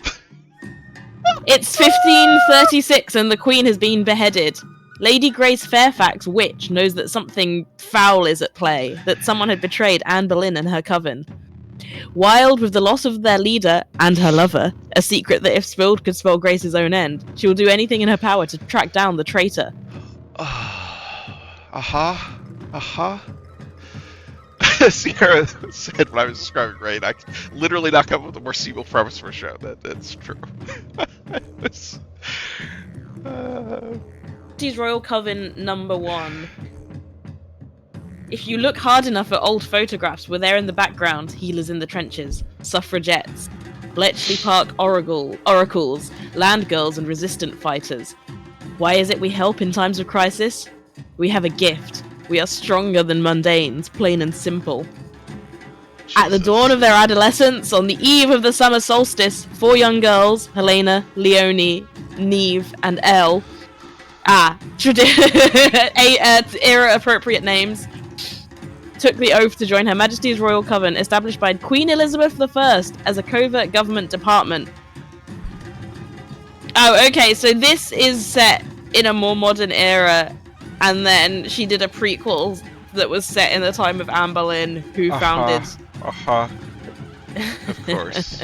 It's 1536 and the Queen has been beheaded. Lady Grace Fairfax, witch, knows that something foul is at play, that someone had betrayed Anne Boleyn and her coven. Wild with the loss of their leader and her lover, a secret that if spilled could spell Grace's own end, she will do anything in her power to track down the traitor. Sierra said when I was describing Rain, I could literally not come up with a more sequel premise for a show. That's true. She's Royal Coven #1. If you look hard enough at old photographs, we're there in the background, healers in the trenches, suffragettes, Bletchley Park oracles, land girls and resistant fighters. Why is it we help in times of crisis? We have a gift. We are stronger than mundanes, plain and simple. Jesus. At the dawn of their adolescence, on the eve of the summer solstice, 4 young girls, Helena, Leonie, Neve, and Elle, era-appropriate names, took the oath to join Her Majesty's Royal Coven, established by Queen Elizabeth I as a covert government department. Oh, okay, so this is set in a more modern era, and then she did a prequel that was set in the time of Anne Boleyn, who founded... Of course.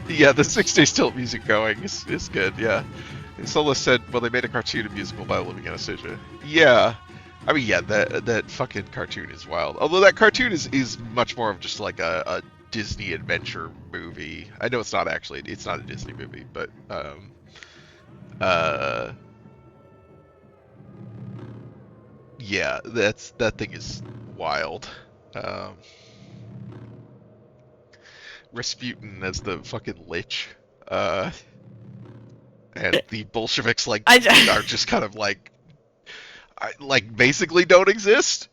Yeah, the 6 Days Till music going is good, yeah. And Sola said, well, they made a cartoon of musical by living Anastasia. Yeah. I mean, yeah, that fucking cartoon is wild. Although that cartoon is much more of just like a Disney adventure movie. I know it's not actually, it's not a Disney movie, but, yeah, that thing is wild. Rasputin as the fucking lich, and the Bolsheviks are just kind of like basically don't exist.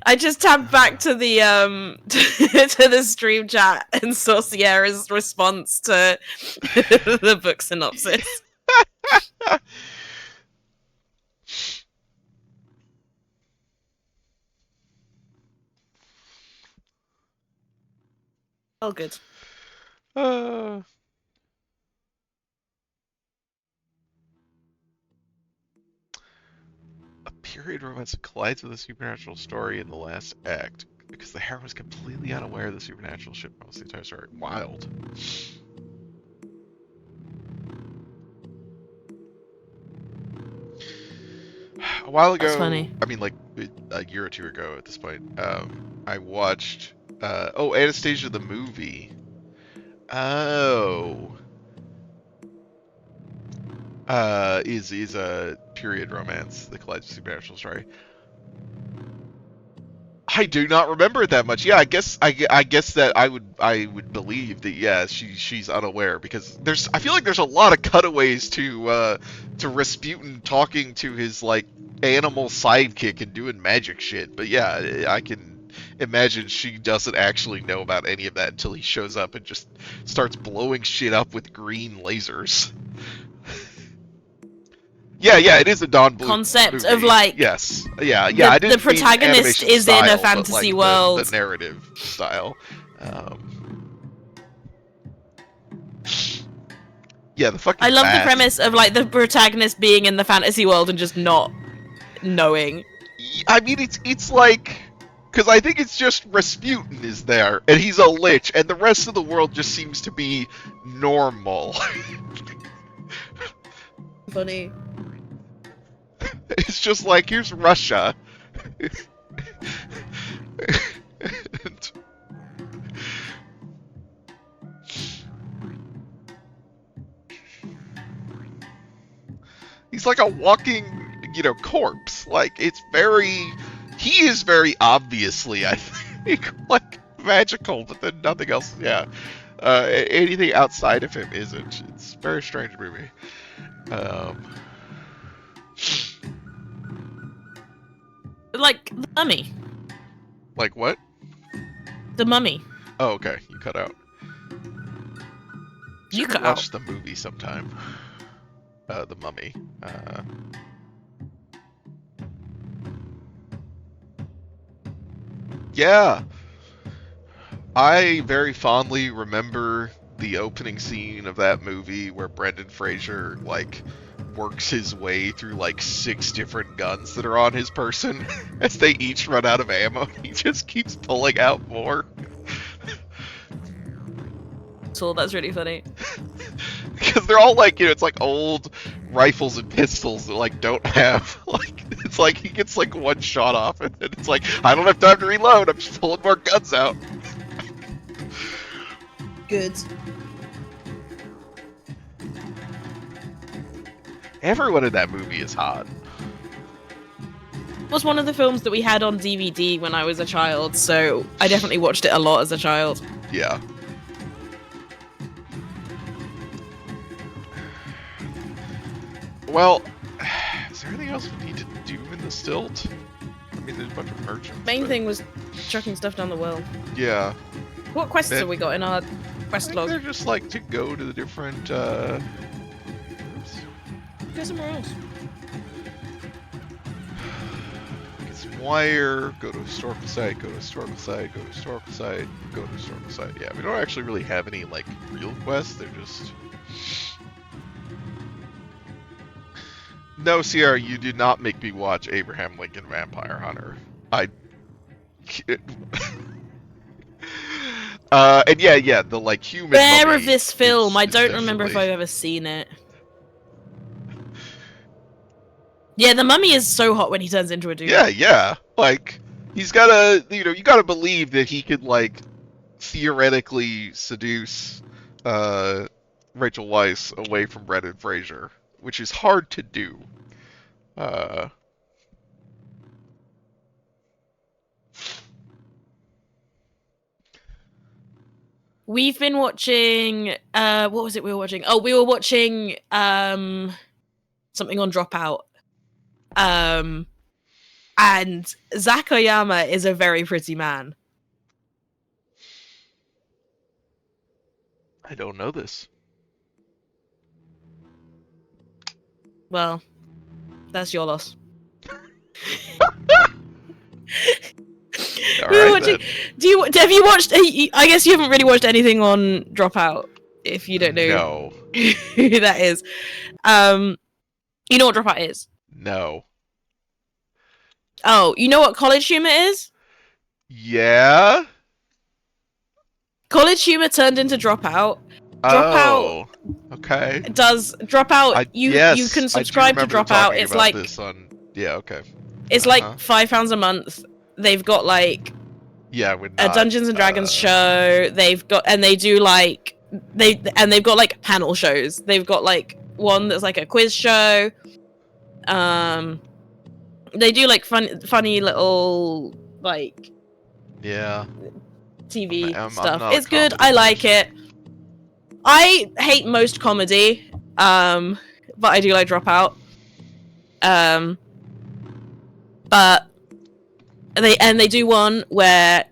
I just tapped back to the to the stream chat and saw Sierra's response to the book synopsis. Oh, good. period romance that collides with a supernatural story in the last act because the heroine was completely unaware of the supernatural shit most of the entire story. Wild. A while ago, That's funny. I mean, like a year or two ago at this point, I watched Anastasia the movie. Oh. Is a period romance that collides with supernatural story. I do not remember it that much. Yeah, I guess that I would believe that yeah, she's unaware because I feel like there's a lot of cutaways to Rasputin talking to his like animal sidekick and doing magic shit. But yeah, I can imagine she doesn't actually know about any of that until he shows up and just starts blowing shit up with green lasers. Yeah, it is a Don Bluth Concept movie. of like yes, yeah. I the didn't mean protagonist animation is in a style, but, fantasy like, world. The narrative style. Yeah, the fucking. I love the mask. premise of like the protagonist being in the fantasy world and just not knowing. I mean, it's like. Because I think it's just Rasputin is there, and he's a lich, and the rest of the world just seems to be normal. Funny. It's just like, here's Russia. And... He's like a walking, corpse. Like, it's very... He is very obviously, I think, like, magical, but then nothing else, yeah. Anything outside of him isn't. It's a very strange movie. Like the Mummy. Like what? The Mummy. Oh, okay. You cut out. You cut watch out. the movie sometime. The Mummy. Yeah. I very fondly remember the opening scene of that movie where Brendan Fraser, like, works his way through, like, 6 different guns that are on his person as they each run out of ammo. He just keeps pulling out more. So that's really funny. Because they're all, like, it's like old rifles and pistols that, like, don't have, like, it's like he gets, like, 1 shot off and then it's like, I don't have time to reload, I'm just pulling more guns out. Good. Everyone in that movie is hot. It was one of the films that we had on DVD when I was a child, so I definitely watched it a lot as a child. Yeah. Well, is there anything else we need to do in the stilt? I mean, there's a bunch of merchants. Main but... thing was chucking stuff down the well. Yeah. What quests have we got in our quest log? They're just like to go to the different. Go somewhere else. Get some wire. Go to historical site. Go to historical site. Go to historical site. Go to historical site. Yeah, we don't actually really have any like real quests. They're just. No, Sierra, you did not make me watch Abraham Lincoln Vampire Hunter. And yeah, the like human. Beware mummy of this film. I don't remember if definitely- I've ever seen it. Yeah, the mummy is so hot when he turns into a dude. Yeah. Like, he's gotta, you gotta believe that he could, like, theoretically seduce, Rachel Weisz away from Brendan Fraser, which is hard to do. We've been watching, what was it we were watching? Oh, we were watching, something on Dropout. And Zach Oyama is a very pretty man. I don't know this. Well, that's your loss. All We were right, watching. then. Have you watched? I guess you haven't really watched anything on Dropout, if you don't know No. who that is. You know what Dropout is? No. Oh, you know what college humor is? Yeah. College humor turned into Dropout. Dropout Oh. Okay. does Dropout. You Yes, can I do subscribe to remember them Dropout. talking about this on. Yeah. Okay. It's like Uh-huh. £5 a month. They've got like Yeah, we're a not. Dungeons and Dragons show. They've got and they do like they've got like panel shows. They've got like one that's like a quiz show. They do like funny little like Yeah. TV I'm stuff. not a It's good. comedy I like person. it. I hate most comedy, but I do like Dropout. But they do one where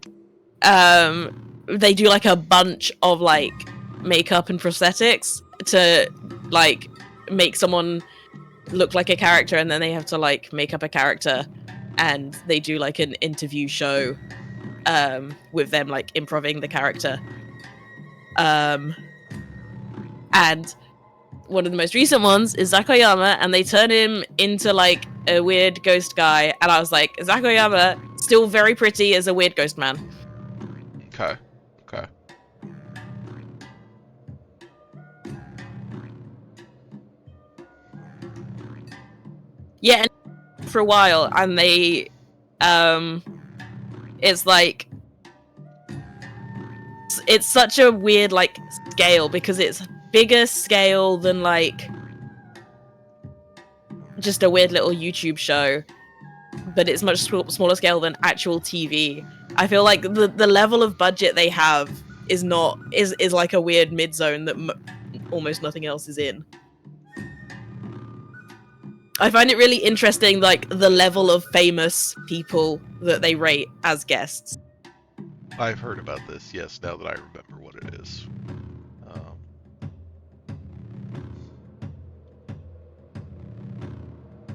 they do like a bunch of like makeup and prosthetics to like make someone look like a character, and then they have to like make up a character, and they do like an interview show with them like improving the character. And one of the most recent ones is Zakoyama, and they turn him into like a weird ghost guy, and I was like, Zakoyama still very pretty as a weird ghost man. Okay. Okay. Yeah, and for a while, and they it's like it's such a weird like scale, because it's bigger scale than like just a weird little YouTube show, but it's much smaller scale than actual TV. I feel like the level of budget they have is not is like a weird mid zone that almost nothing else is in. I find it really interesting, like the level of famous people that they rate as guests. I've heard about this. Yes, now that I remember what it is.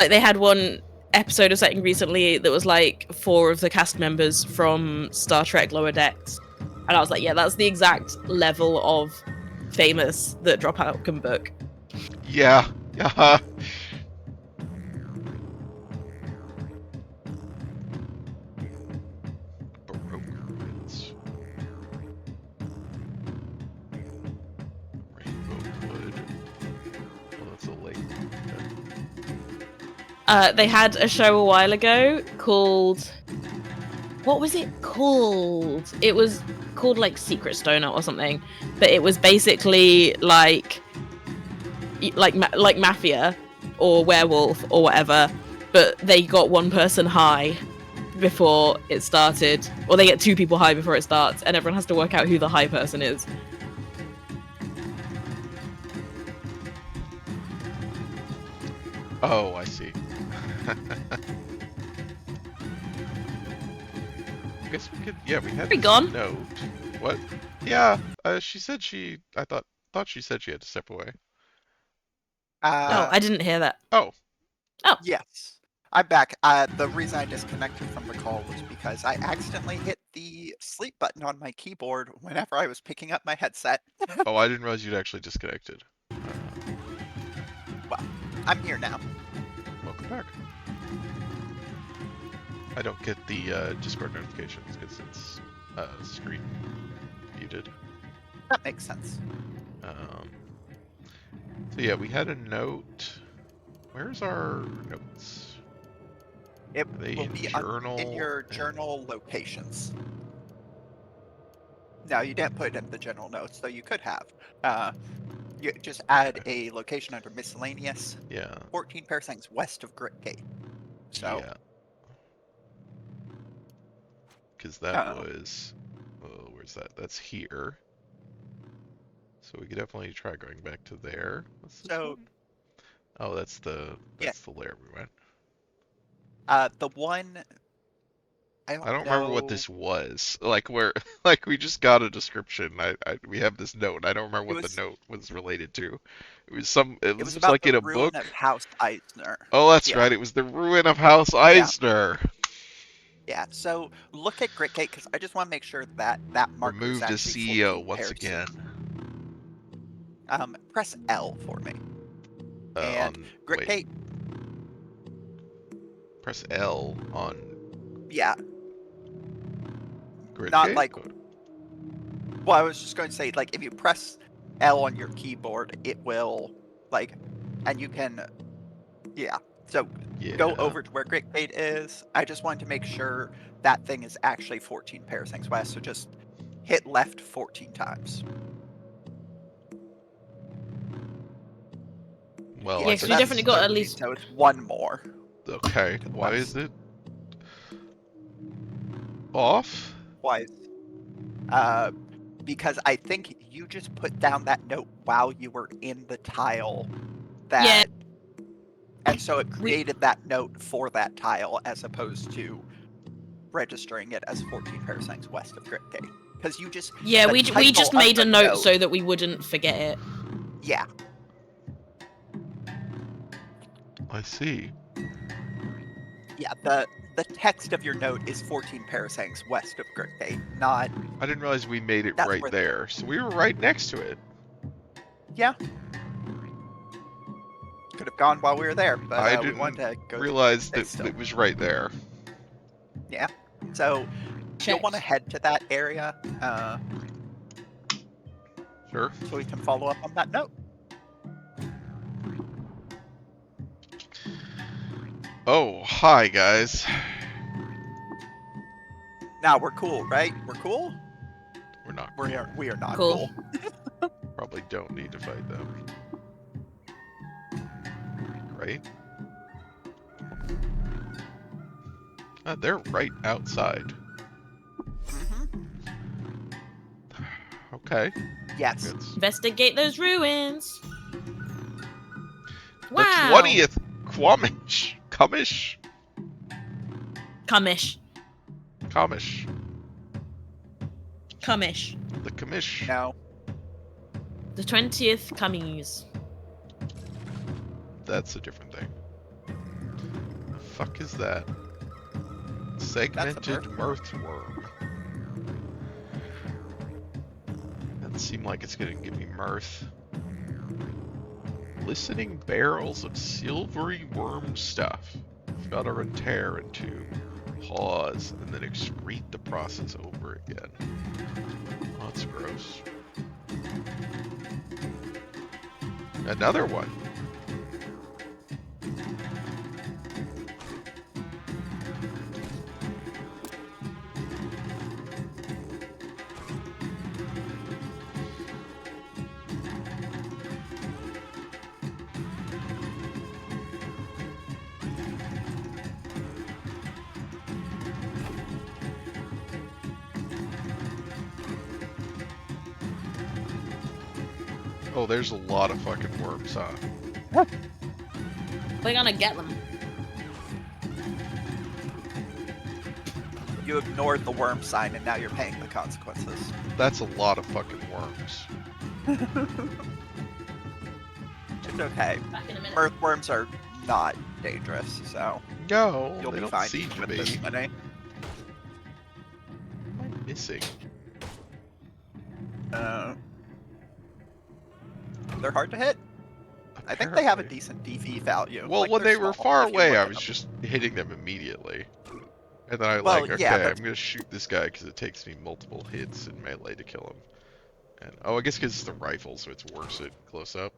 Like they had one episode of something recently that was like 4 of the cast members from Star Trek Lower Decks, and I was like, yeah, that's the exact level of famous that Dropout can book. Yeah. Yeah. Brokers. Rainbow Wood. Well, that's a lake. They had a show a while ago called, what was it called? It was called like Secret Stoner or something, but it was basically like Mafia or Werewolf or whatever, but they got one person high before it started, or they get 2 people high before it starts, and everyone has to work out who the high person is. Oh, I see. I guess we could. Yeah, we had Be this gone. note. What? Yeah. She said she. I thought she said she had to step away. Oh, I didn't hear that. Oh. Yes. I'm back. The reason I disconnected from the call was because I accidentally hit the sleep button on my keyboard whenever I was picking up my headset. Oh, I didn't realize you'd actually disconnected. Well, I'm here now. Welcome back. I don't get the Discord notifications because it's screen muted. That makes sense. So yeah, we had a note. Where's our notes? It Are they will in be journal? in your journal locations. No, you didn't put it in the general notes, though you could have. You just add a location under miscellaneous. Yeah. 14 paraseconds west of Grit Gate. So. Yeah. Because that was. Oh, where's that? That's here. So we could definitely try going back to there. What's this one? Oh, that's the layer we went. The one. I don't remember what this was. Like like we just got a description. We have this note. I don't remember what the note was related to. It was some. It was about like the in a ruin book. Of House Eisner. Oh, that's right. It was the ruin of House Eisner. Yeah. So look at Grit Gate, because I just want to make sure that marker removed is as CEO once again. Press L for me. And Grit Gate. press L on Yeah, grid not tape? like. Well, I was just going to say, like, if you press L on your keyboard, it will, like, and you can, yeah. So go Yeah. over to where Grit Gate is. I just wanted to make sure that thing is actually 14 paraseconds west. So just hit left 14 times. Well, Yeah, I Yeah, so 'cause we guess that's this definitely is got at 13. least. So it's one more okay. to the Why west. is it off? Twice. Because I think you just put down that note while you were in the tile Yeah, that, and so it we. created that note for that tile as opposed to registering it as 14 paraseconds west of Grit Gate. Because you just, Yeah, the we title just of made a the note so that we wouldn't forget it. yeah, I see. yeah, the text of your note is 14 paraseconds west of Grit Gate, not, I didn't realize we made it that's right where, there. So we were right next to it. yeah. Could have gone while we were there, but I we didn't wanted to go realize stay that still. it was right there. Yeah. So you'll want to Check. head to that area Sure. so we can follow up on that note. Oh, hi guys. Now we're cool, right? We're cool? We're not. We are not Cool. cool. Probably don't need to fight them. Right? They're right outside. Hmm. Okay. Yes. It's Investigate those ruins. the Wow. 20th Quamish. Cumish? Cumish. Comish. Cumish. The Commish. No. The 20th Cummies. That's a different thing. The fuck is that? Segmented mirthworm. Doesn't seem like it's gonna give me mirth. Listening barrels of silvery worm stuff. Flutter and tear into pause and then excrete the process over again. Oh, that's gross. Another one. Oh, there's a lot of fucking worms, huh? We're gonna get them. You ignored the worm sign and now you're paying the consequences. That's a lot of fucking worms. It's okay. Back in a minute. Earthworms are not dangerous, so No, you'll they be don't fine seem to with be. this many. What am I missing? They're hard to hit. I think they have a Apparently. decent DV value. Well, like, when they're they were small, far if you away, look I at was them. just hitting them immediately. And then I Well, like, okay, yeah, I'm that's- gonna shoot this guy because it takes me multiple hits in melee to kill him. And oh, I guess because it's the rifle, so it's worse at close up.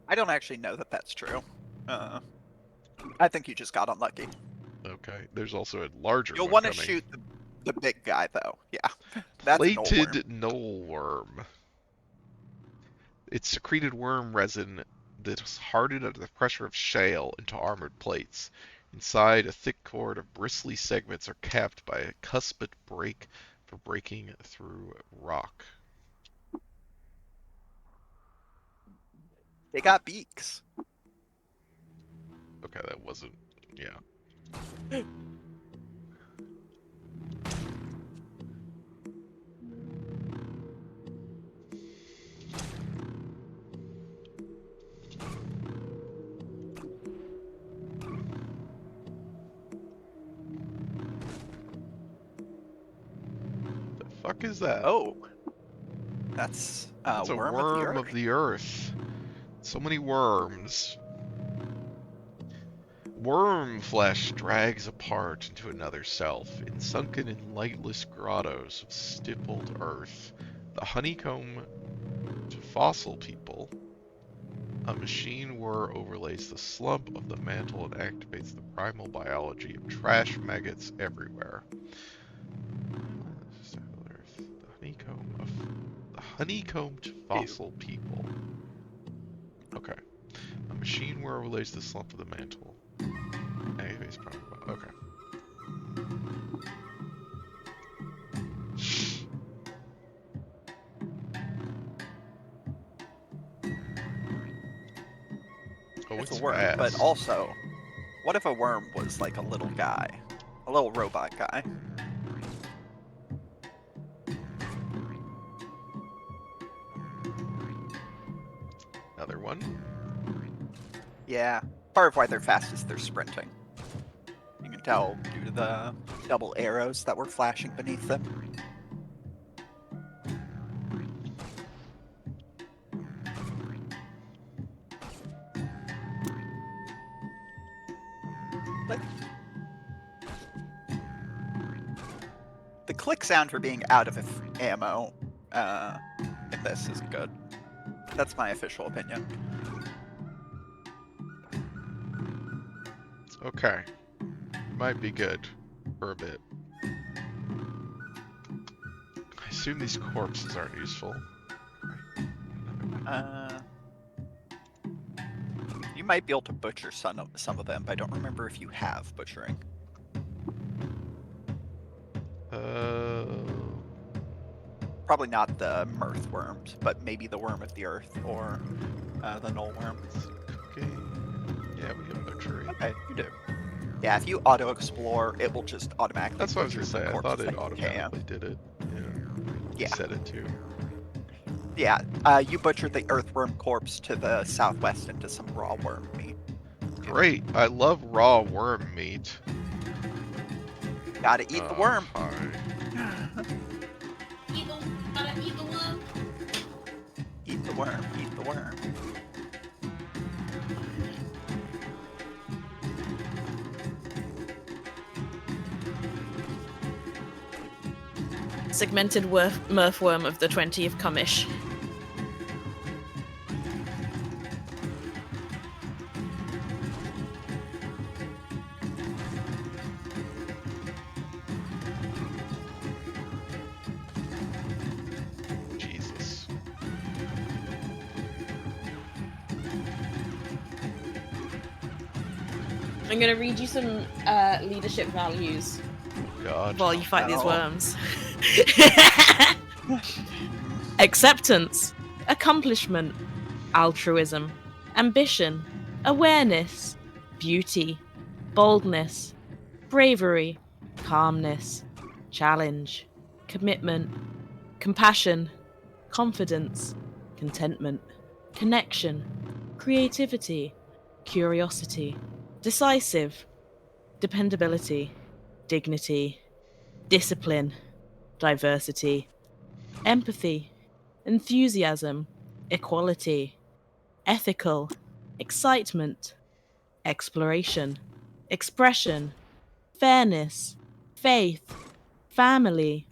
I don't actually know that that's true. I think you just got unlucky. Okay, there's also a larger You'll one want to coming. shoot the big guy, though. Yeah, that's an old worm. Plated knoll worm. It's secreted worm resin that is hardened under the pressure of shale into armored plates. Inside, a thick cord of bristly segments are capped by a cusped break for breaking through rock. They got beaks. Okay, that wasn't... yeah. The fuck is that? Oh, that's It's a worm worm of of the earth. So many worms. Worm flesh drags apart into another self, sunken in lightless grottos of stippled earth. The honeycomb to fossil people. A machine whir overlays the slump of the mantle and activates the primal biology of trash maggots everywhere. The honeycomb to fossil people. Okay. A machine whir overlays the slump of the mantle. Anyways, okay. Oh, It's it's a worm, fast. but also, what if a worm was like a little guy? A little robot guy? Another one. Yeah. Part of why they're fast is they're sprinting. You can tell due to the double arrows that were flashing beneath them. But the click sound for being out of ammo in this is good. That's my official opinion. Okay. Might be good for a bit. I assume these corpses aren't useful. You might be able to butcher some of them, but I don't remember if you have butchering. Probably not the mirth worms, but maybe the worm of the earth or the null worm. Okay. Yeah, we have butchery. Okay, you do. Yeah, if you auto-explore, it will just automatically That's what I was butcher gonna the say. I thought corpses it that you can. automatically did it. Yeah. Yeah. Set it to. Yeah, you butchered the earthworm corpse to the southwest into some raw worm meat. Great. I love raw worm meat. Gotta eat the worm. Hi. Gotta eat the worm. Eat the worm, eat the worm. Segmented mirthworm of the 20th Comish. Jesus. I'm gonna read you some leadership values God. while you fight these No. worms. Acceptance, accomplishment, altruism, ambition, awareness, beauty, boldness, bravery, calmness, challenge, commitment, compassion, confidence, contentment, connection, creativity, curiosity, decisive, dependability, dignity, discipline, diversity, empathy, enthusiasm, equality, ethical, excitement, exploration, expression, fairness, faith, family,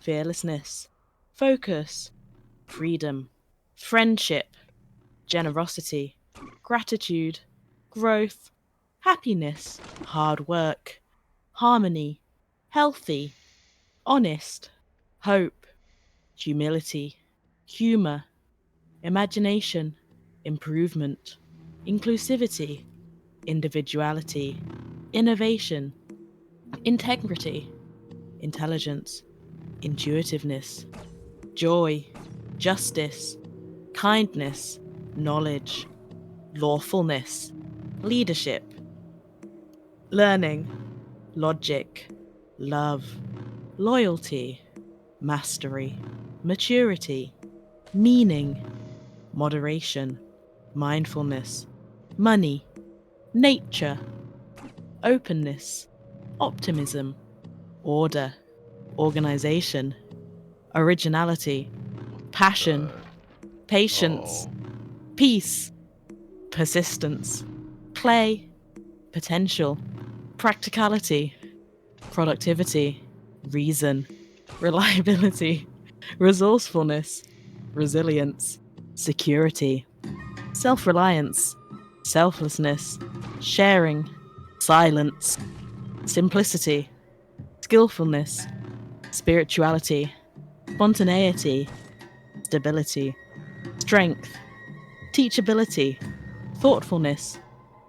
fearlessness, focus, freedom, friendship, generosity, gratitude, growth, happiness, hard work, harmony, healthy, honest, hope, humility, humor, imagination, improvement, inclusivity, individuality, innovation, integrity, intelligence, intuitiveness, joy, justice, kindness, knowledge, lawfulness, leadership, learning, logic, love, loyalty, mastery, maturity, meaning, moderation, mindfulness, money, nature, openness, optimism, order, organization, originality, passion, patience, Oh. peace, persistence, play, potential, practicality, productivity, reason, reliability, resourcefulness, resilience, security, self-reliance, selflessness, sharing, silence, simplicity, skillfulness, spirituality, spontaneity, stability, strength, teachability, thoughtfulness,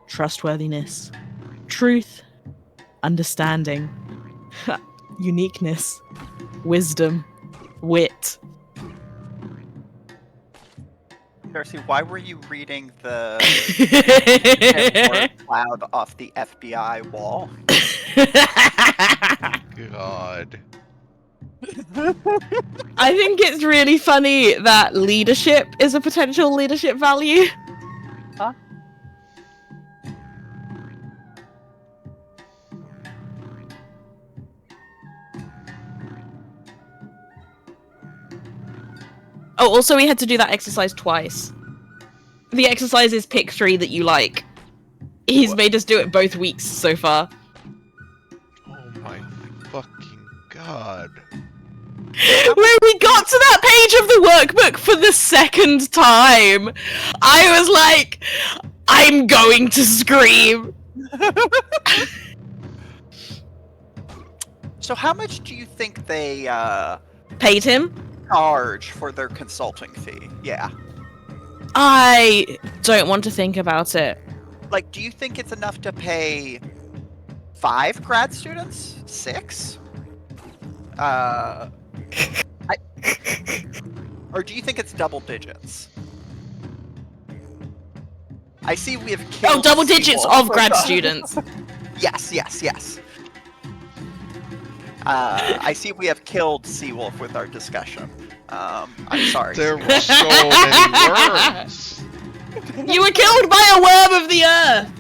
trustworthiness, truth, understanding, uniqueness, wisdom, wit. Darcy, why were you reading the word cloud off the FBI wall? God. I think it's really funny that leadership is a potential leadership value. Huh? Oh, also we had to do that exercise twice. The exercise is pick 3 that you like. He's made us do it both weeks so far. Oh my fucking god. When we got to that page of the workbook for the second time, I was like, I'm going to scream. So how much do you think they Paid him? charge for their consulting fee? Yeah. I don't want to think about it. Like, do you think it's enough to pay 5 grad students? 6? Or do you think it's double digits? I see we have killed Double digits Seawolf. of grad students. Yes, yes, yes. I see we have killed Seawolf with our discussion. I'm sorry. There were so many worms. You were killed by a worm of the earth.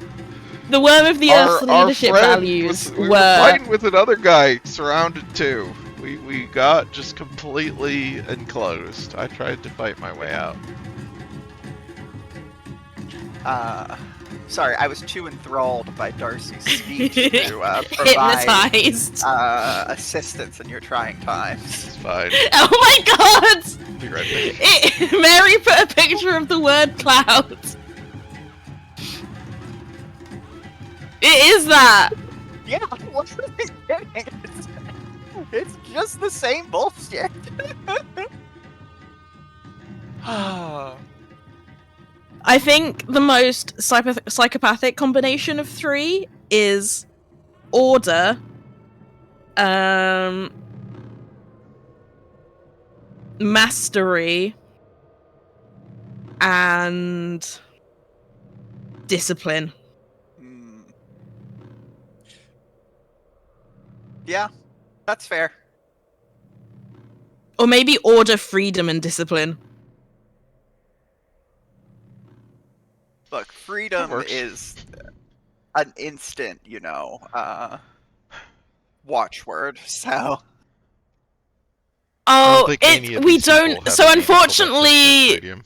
The worm of the earth's leadership values we were were fighting with another guy surrounded too. We got just completely enclosed. I tried to fight my way out. Sorry, I was too enthralled by Darcy's speech to provide hypnotized. assistance in your trying times. It's fine. Oh my god! Be right back. Mary put a picture of the word cloud. It is that. Yeah, what are they getting? It's just the same bullshit. I think the most psychopathic combination of 3 is order, mastery, and discipline. Yeah, that's fair. Or maybe order, freedom, and discipline. Look, freedom works. is an instant, watchword, so... I don't think any of we these people don't. have So a meaningful message unfortunately, in stadium.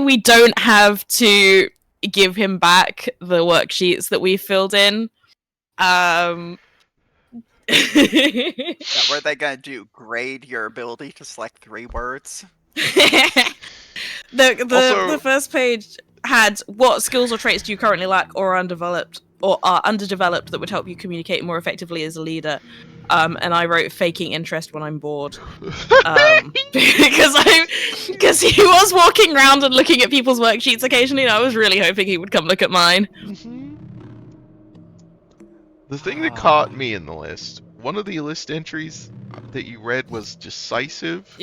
we don't have to give him back the worksheets that we filled in. Yeah, what are they gonna do? Grade your ability to select 3 words? The first page had what skills or traits do you currently lack or are undeveloped that would help you communicate more effectively as a leader. And I wrote faking interest when I'm bored. Because he was walking around and looking at people's worksheets occasionally, and I was really hoping he would come look at mine. The thing that caught me in the list, one of the list entries that you read was decisive.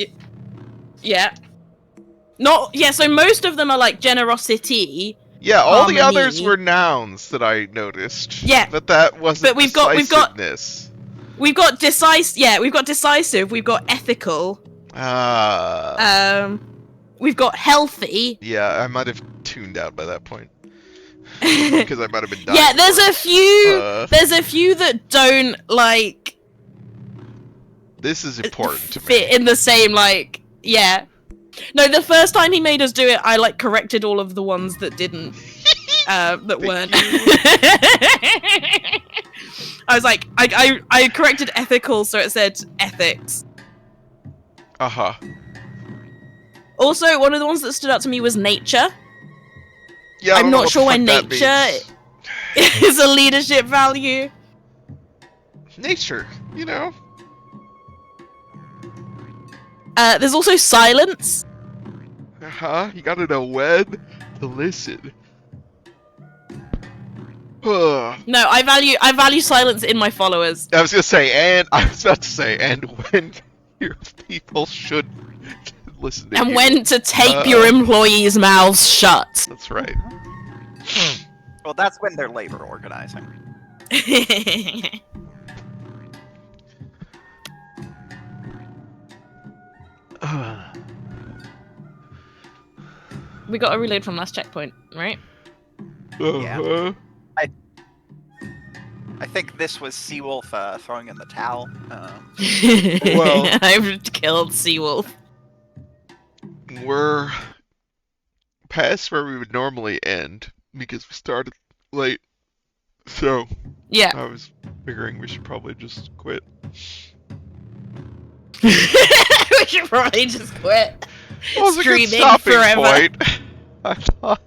Yeah. So most of them are like generosity. Yeah, all the harmony. others were nouns that I noticed. Yeah. But that wasn't But we've got decisiveness. we've got decisive, we've got ethical. We've got healthy. Yeah, I might have tuned out by that point. Because I might have been dying. Yeah, there's for a it. few there's a few that don't like This is important to fit me. in the same No, the first time he made us do it, I corrected all of the ones that didn't. that Thank weren't. you. I was like, I corrected ethical, so it said ethics. Uh-huh. Also, one of the ones that stood out to me was nature. Yeah, I I'm don't know not what sure the why fuck that nature means. is a leadership value. Nature, you know. There's also silence. Uh-huh. You gotta know when to listen. I No, I value silence in my followers. was gonna say, I was about to say, and when your people should listen to And you. when to tape your employees' mouths shut. That's right. Well, that's when they're labor organizing. We got a reload from last checkpoint, right? Uh-huh. I think this was Seawolf throwing in the towel. Well- I've killed Seawolf. We're past where we would normally end because we started late. So Yeah. I was figuring we should probably just quit. We should probably just quit. Well, it was a good Streaming stopping forever. point. I thought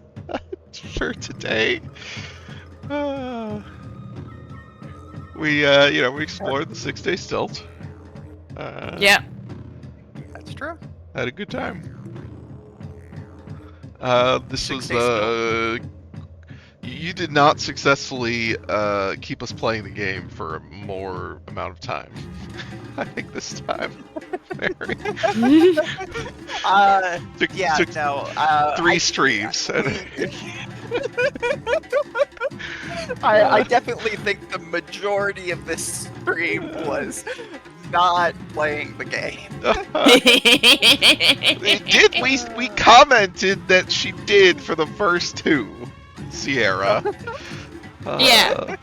for today. We we explored the 6-day stilt. Yeah. That's true. Had a good time. This was 6-day you did not successfully keep us playing the game for a more amount of time. I think this time. Mary. Yeah, took no. 3 streams. I definitely think the majority of this stream was not playing the game. We commented that she did for the first 2, Sierra. Yeah.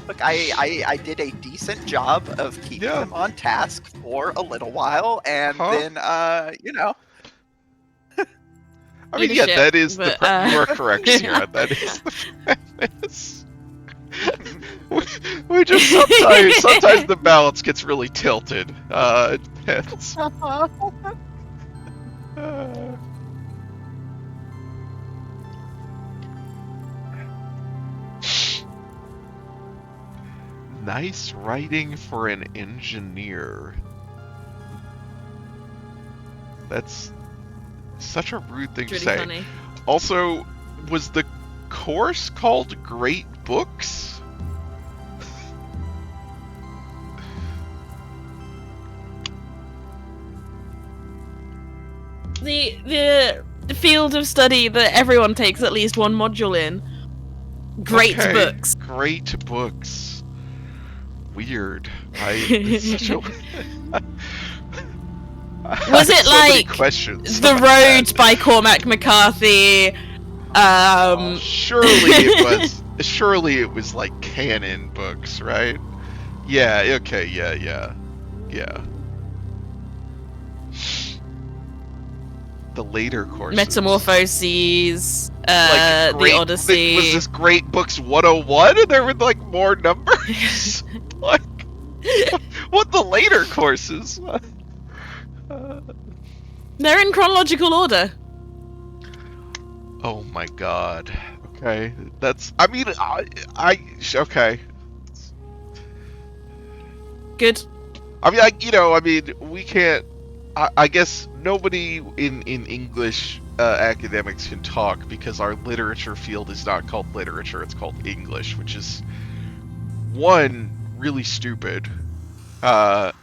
Look, I did a decent job of keeping them on task for a little while, and then, I mean, Leadership, yeah, that is but, you are correct, Sierra. That is the premise. we just sometimes the balance gets really tilted. It depends. Nice writing for an engineer. That's such a rude thing It's to really say. funny. Also, was the course called Great Books? The field of study that everyone takes at least one module in. Great Okay, books. Great Books. Weird. It's such a... Was it so many like questions The about Road that. by Cormac McCarthy? Surely it was. Surely it was like canon books, right? Yeah. Okay. Yeah. The later courses. Metamorphoses, Like The Odyssey. Was this Great Books 101 and there were like more numbers? Like, what the later courses? They're in chronological order. Oh my god. Okay. That's, I mean, okay. Good. I mean, we can't, I guess nobody in English academics can talk because our literature field is not called literature, it's called English, which is, one, really stupid, and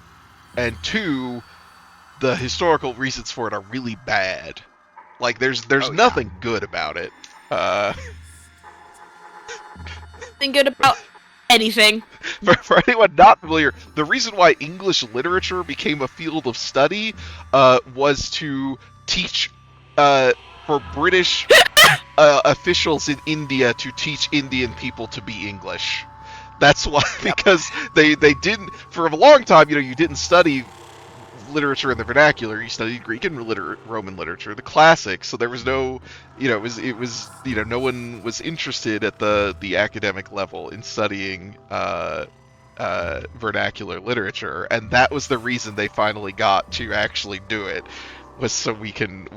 2, the historical reasons for it are really bad. Like, there's nothing good about it. Nothing good about anything. For anyone not familiar, the reason why English literature became a field of study was to teach for British officials in India to teach Indian people to be English. That's why, because they didn't, for a long time, you didn't study literature in the vernacular. You studied Greek and Roman literature, the classics. So there was no, it was no one was interested at the academic level in studying vernacular literature, and that was the reason they finally got to actually do it, was so we can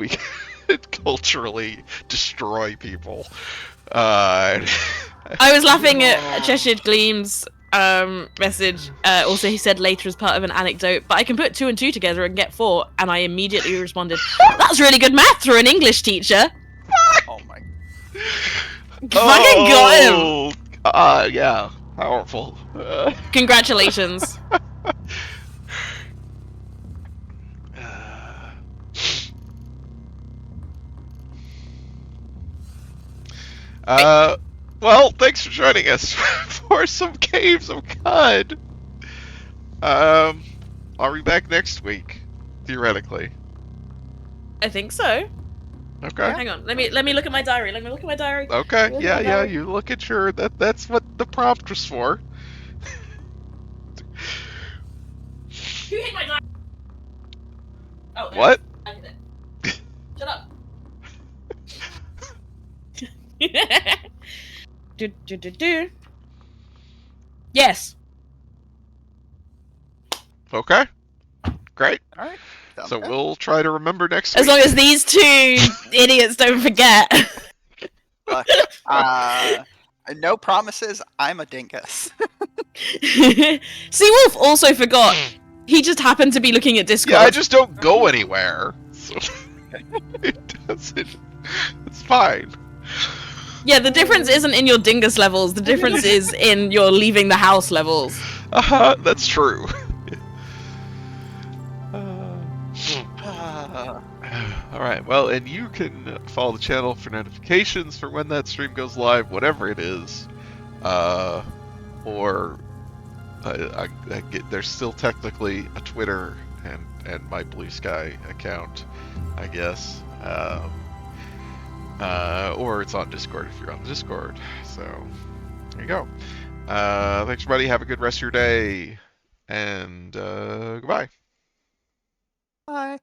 culturally destroy people. I was laughing at Cheshire Gleam's message. Also, he said later as part of an anecdote, but I can put 2 and 2 together and get 4. And I immediately responded, "That's really good math for an English teacher." Oh my. Fucking got him. Yeah, powerful. Congratulations. Well, thanks for joining us for some Caves of God. I'll be back next week, theoretically. I think so. Okay. Hang on. Let me look at my diary. Okay. Yeah. You look at your that's what the prompt was for. Who hit my diary? Oh, What? I hit it. Shut up. do. Yes. Okay. Great. All right. So we'll try to remember next As week. long as these 2 idiots don't forget. Look, no promises. I'm a dingus. Seawolf also forgot. He just happened to be looking at Discord. Yeah, I just don't go anywhere. So it doesn't. It's fine. Yeah, the difference isn't in your dingus levels. The difference is in your leaving the house levels. That's true. Alright, well, and you can follow the channel for notifications for when that stream goes live, whatever it is. There's still technically a Twitter and my Blue Sky account, I guess. Or it's on Discord if you're on the Discord. So, there you go. Thanks, everybody. Have a good rest of your day. And goodbye. Bye.